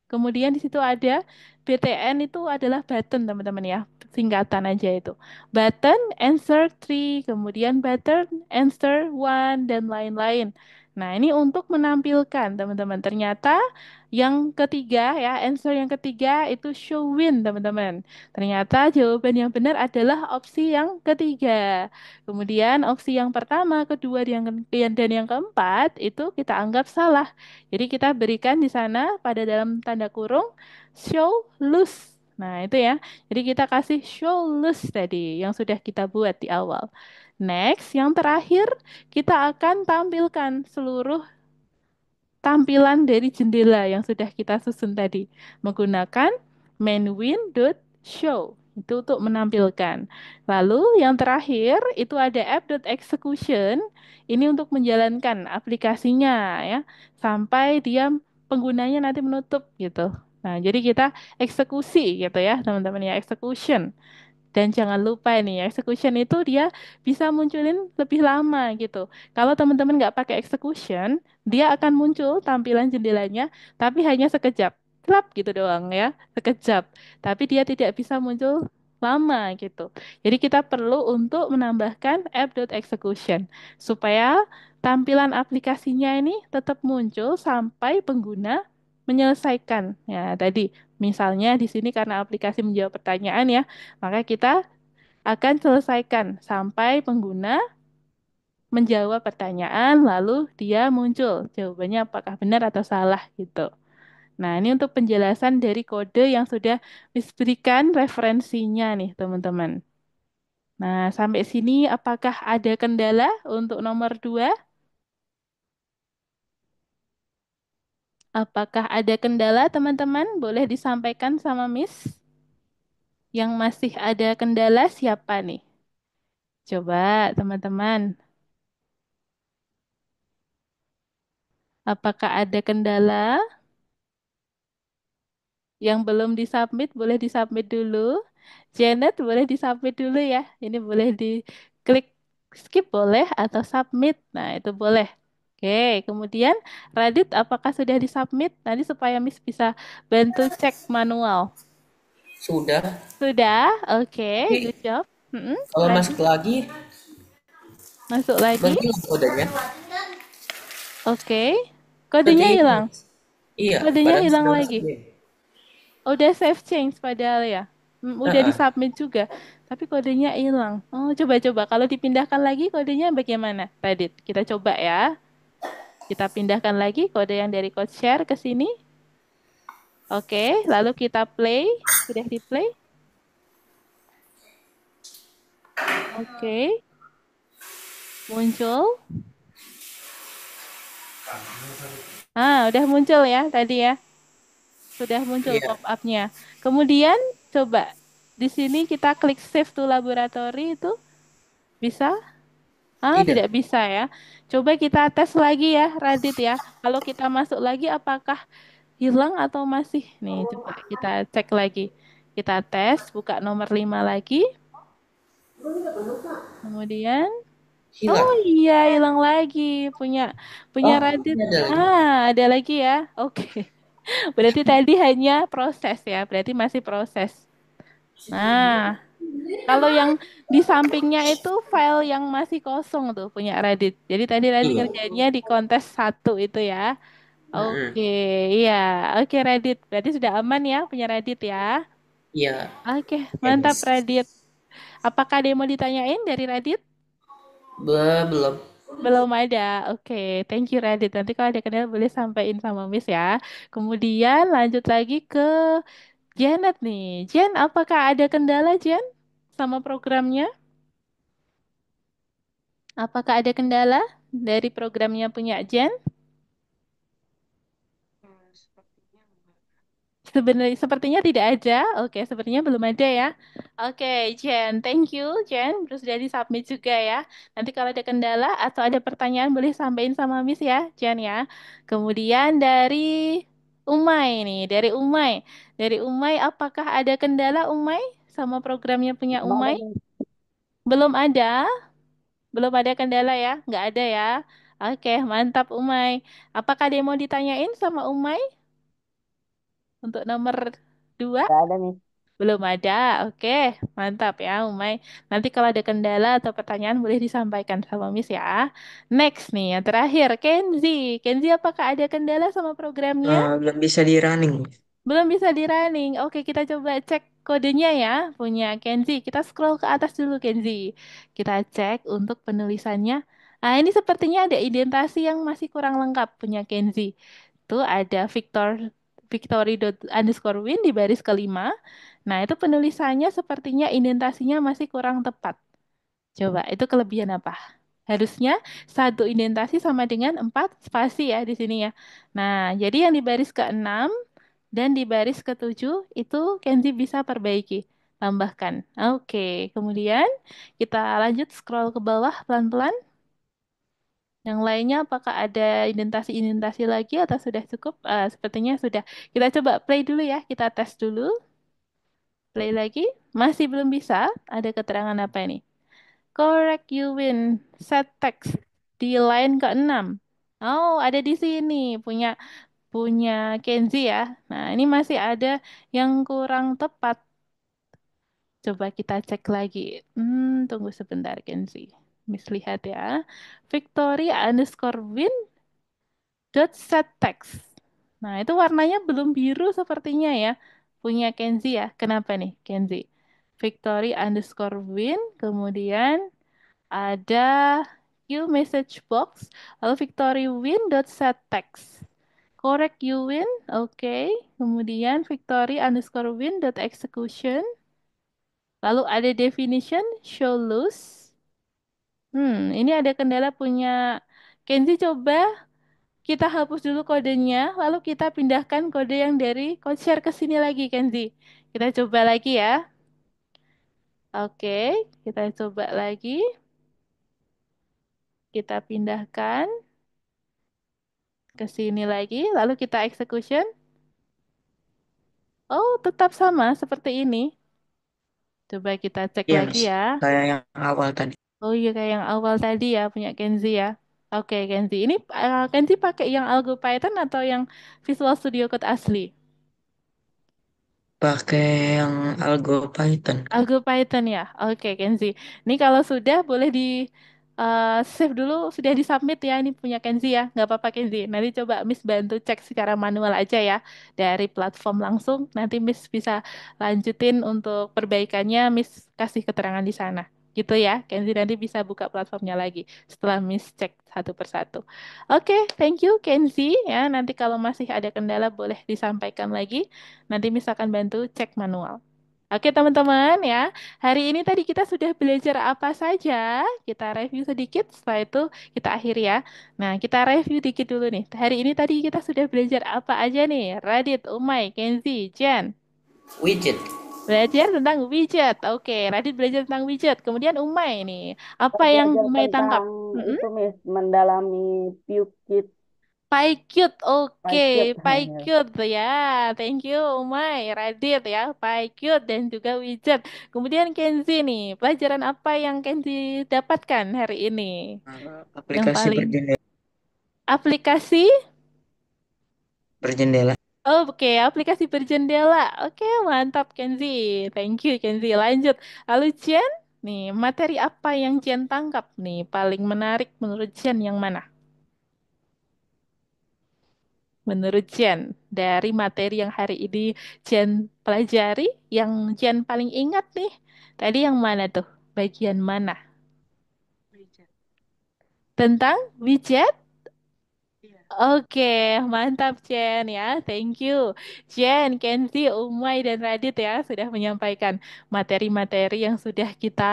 Kemudian di situ ada BTN itu adalah button teman-teman ya. Singkatan aja itu. Button answer 3, kemudian button answer 1 dan lain-lain. Nah, ini untuk menampilkan teman-teman. Ternyata yang ketiga ya, answer yang ketiga itu show win teman-teman. Ternyata jawaban yang benar adalah opsi yang ketiga. Kemudian opsi yang pertama, kedua, dan yang keempat itu kita anggap salah. Jadi kita berikan di sana pada dalam tanda kurung show loose. Nah, itu ya. Jadi kita kasih show loose tadi yang sudah kita buat di awal. Next, yang terakhir kita akan tampilkan seluruh tampilan dari jendela yang sudah kita susun tadi menggunakan main_win.show itu untuk menampilkan. Lalu yang terakhir itu ada app.execution ini untuk menjalankan aplikasinya ya sampai dia penggunanya nanti menutup gitu. Nah, jadi kita eksekusi gitu ya, teman-teman ya, execution. Dan jangan lupa ini, execution itu dia bisa munculin lebih lama gitu. Kalau teman-teman nggak pakai execution, dia akan muncul tampilan jendelanya, tapi hanya sekejap. Klap gitu doang ya, sekejap. Tapi dia tidak bisa muncul lama gitu. Jadi kita perlu untuk menambahkan app.execution supaya tampilan aplikasinya ini tetap muncul sampai pengguna menyelesaikan. Ya, tadi misalnya di sini karena aplikasi menjawab pertanyaan ya, maka kita akan selesaikan sampai pengguna menjawab pertanyaan, lalu dia muncul jawabannya apakah benar atau salah gitu. Nah, ini untuk penjelasan dari kode yang sudah diberikan referensinya nih, teman-teman. Nah, sampai sini apakah ada kendala untuk nomor 2? Apakah ada kendala, teman-teman? Boleh disampaikan sama Miss. Yang masih ada kendala siapa nih? Coba, teman-teman. Apakah ada kendala? Yang belum disubmit boleh disubmit dulu. Janet boleh disubmit dulu ya. Ini boleh diklik skip boleh atau submit. Nah, itu boleh. Oke, kemudian Radit apakah sudah disubmit? Tadi supaya Miss bisa bantu cek manual. Sudah. Sudah? Oke, Tapi good job. kalau Radit masuk lagi, masuk lagi. menghilang kodenya. Oke. Kodenya Seperti ini. hilang. Iya, Kodenya padahal hilang sudah lagi. masuk nih. Udah save change padahal ya. Udah Nah, disubmit juga. Tapi kodenya hilang. Oh, coba-coba. Kalau dipindahkan lagi kodenya bagaimana, Radit? Kita coba ya. Kita pindahkan lagi kode yang dari code share ke sini. Oke, lalu kita play. Sudah di play? Oke. Muncul. Udah muncul ya tadi ya. Sudah muncul iya. pop-up-nya. Kemudian coba di sini kita klik save to laboratory itu bisa? Ah, Tidak. tidak bisa ya. Coba kita tes lagi ya, Radit ya. Kalau kita masuk lagi, apakah hilang atau masih? Nih, coba kita cek lagi. Kita tes, buka nomor 5 lagi. Kemudian, oh Hilang. iya, hilang lagi. Punya punya Oh, Radit. ini ada lagi. Ah, ada lagi ya. Oke. Berarti tadi hanya proses ya. Berarti masih proses. Nah, kalau yang di sampingnya itu file yang masih kosong tuh punya Radit. Jadi tadi Radit Iya. ngerjainnya di kontes satu itu ya. Oke, Mm-mm. iya. Oke, Radit. Berarti sudah aman ya punya Radit ya. Iya. Oke, Ya, mantap Miss. Radit. Apakah ada yang mau ditanyain dari Radit? Belum. Belum ada. Oke, thank you Radit. Nanti kalau ada kendala boleh sampaikan sama Miss ya. Kemudian lanjut lagi ke Janet nih. Jen, apakah ada kendala Jen sama programnya? Apakah ada kendala dari programnya punya Jen? Sepertinya enggak. Sebenarnya sepertinya tidak ada. Oke, sepertinya belum ada ya. Oke, Jen, thank you, Jen. Terus sudah submit juga ya. Nanti kalau ada kendala atau ada pertanyaan boleh sampaikan sama Miss ya, Jen ya. Kemudian dari Umay nih, dari Umay. Dari Umay, apakah ada kendala Umay sama programnya punya Belum ada Umay? nih. Belum ada? Belum ada kendala ya? Nggak ada ya? Oke, mantap Umay. Apakah ada yang mau ditanyain sama Umay untuk nomor 2? Nggak ada nih. Belum ada. Oke, mantap ya Umay. Nanti kalau ada kendala atau pertanyaan boleh disampaikan sama Miss ya. Next nih, yang terakhir, Kenzi. Kenzi, apakah ada kendala sama programnya? Belum bisa di running. Belum bisa di running. Oke, kita coba cek kodenya ya, punya Kenzi. Kita scroll ke atas dulu, Kenzi. Kita cek untuk penulisannya. Ah, ini sepertinya ada indentasi yang masih kurang lengkap punya Kenzi. Itu ada Victory underscore win di baris kelima. Nah, itu penulisannya sepertinya indentasinya masih kurang tepat. Coba, itu kelebihan apa? Harusnya satu indentasi sama dengan empat spasi ya di sini ya. Nah, jadi yang di baris keenam dan di baris ketujuh itu Kenzi bisa perbaiki, tambahkan. Oke, kemudian kita lanjut scroll ke bawah pelan-pelan. Yang lainnya apakah ada indentasi-indentasi lagi atau sudah cukup? Sepertinya sudah. Kita coba play dulu ya, kita tes dulu. Play lagi. Masih belum bisa. Ada keterangan apa ini? Correct you win. Set text di line ke-6. Oh, ada di sini. Punya punya Kenzi ya. Nah, ini masih ada yang kurang tepat. Coba kita cek lagi. Tunggu sebentar, Kenzi. Miss lihat ya. Victory underscore win dot set text. Nah, itu warnanya belum biru sepertinya ya. Punya Kenzi ya. Kenapa nih, Kenzi? Victory underscore win. Kemudian ada Q message box. Lalu Victory win dot set text. Correct you win. Oke. Kemudian Victory underscore win dot execution. Lalu ada definition show loose. Ini ada kendala punya Kenzi, coba kita hapus dulu kodenya, lalu kita pindahkan kode yang dari code share ke sini lagi, Kenzi. Kita coba lagi ya. Oke, kita coba lagi. Kita pindahkan ke sini lagi, lalu kita execution. Oh, tetap sama seperti ini. Coba kita cek Iya, lagi Mas. ya. Kayak yang awal tadi. Oh iya, kayak yang awal tadi ya, punya Kenzi ya. Oke, Kenzi. Ini Kenzi pakai yang Algo Python atau yang Visual Studio Code asli? Pakai yang Algo Python. Algo Python ya. Oke, Kenzi. Ini kalau sudah boleh di save dulu, sudah di submit ya. Ini punya Kenzi ya. Nggak apa-apa Kenzi. Nanti coba Miss bantu cek secara manual aja ya dari platform langsung. Nanti Miss bisa lanjutin untuk perbaikannya. Miss kasih keterangan di sana. Gitu ya. Kenzi nanti bisa buka platformnya lagi setelah Miss cek satu persatu. Oke, thank you Kenzi ya. Nanti kalau masih ada kendala boleh disampaikan lagi. Nanti Miss akan bantu cek manual. Oke teman-teman ya, hari ini tadi kita sudah belajar apa saja? Kita review sedikit, setelah itu kita akhiri ya. Nah, kita review dikit dulu nih. Hari ini tadi kita sudah belajar apa aja nih? Radit, Umay, Kenzi, Jen. Widget. Belajar tentang widget. Oke, Radit belajar tentang widget. Kemudian Umay nih. Apa yang Belajar Umay tangkap? tentang Mm-mm. itu Miss, mendalami PyCute, PyQt, oke, PyCute. PyQt ya, thank you Umay, Radit ya, PyQt dan juga widget. Kemudian Kenzi nih, pelajaran apa yang Kenzi dapatkan hari ini? Yang Aplikasi paling berjendela. aplikasi, Berjendela. oke, aplikasi berjendela. Oke, mantap Kenzi, thank you Kenzi. Lanjut, lalu Jen, nih materi apa yang Jen tangkap nih paling menarik menurut Jen yang mana? Menurut Jen, dari materi yang hari ini Jen pelajari, yang Jen paling ingat nih, tadi yang mana tuh? Bagian mana? Widget. Tentang widget? Iya. Oke, mantap Jen ya. Thank you. Jen, Kenzi, Umay, dan Radit ya sudah menyampaikan materi-materi yang sudah kita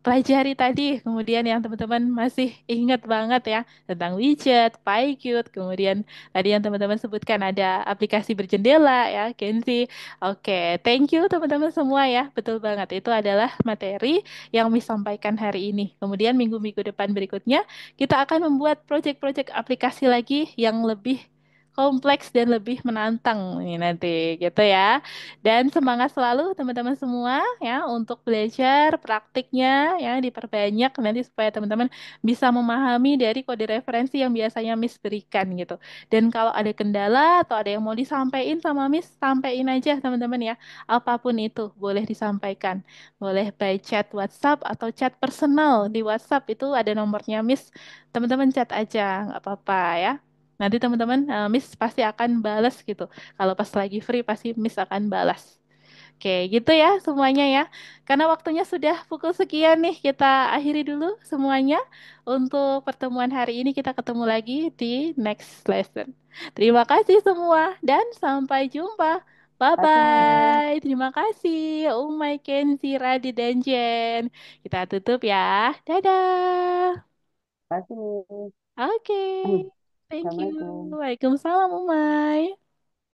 pelajari tadi, kemudian yang teman-teman masih ingat banget ya tentang widget, PyQt, kemudian tadi yang teman-teman sebutkan ada aplikasi berjendela ya, Kenzi. Oke, thank you teman-teman semua ya, betul banget. Itu adalah materi yang disampaikan hari ini. Kemudian minggu-minggu depan berikutnya kita akan membuat proyek-proyek aplikasi lagi yang lebih kompleks dan lebih menantang nih nanti gitu ya. Dan semangat selalu teman-teman semua ya untuk belajar praktiknya ya diperbanyak nanti supaya teman-teman bisa memahami dari kode referensi yang biasanya Miss berikan gitu. Dan kalau ada kendala atau ada yang mau disampaikan sama Miss, sampaikan aja teman-teman ya. Apapun itu boleh disampaikan. Boleh by chat WhatsApp atau chat personal di WhatsApp itu ada nomornya Miss. Teman-teman chat aja nggak apa-apa ya. Nanti teman-teman Miss pasti akan balas gitu. Kalau pas lagi free pasti Miss akan balas. Oke, gitu ya semuanya ya. Karena waktunya sudah pukul sekian nih, kita akhiri dulu semuanya. Untuk pertemuan hari ini kita ketemu lagi di next lesson. Terima kasih semua dan sampai jumpa. Kasih Miss, Bye-bye. Terima kasih Umay, Kenzi, Radi, dan Jen. Kita tutup ya. Dadah. kasih Miss. Oke. Thank you. Assalamualaikum. Waalaikumsalam Umay.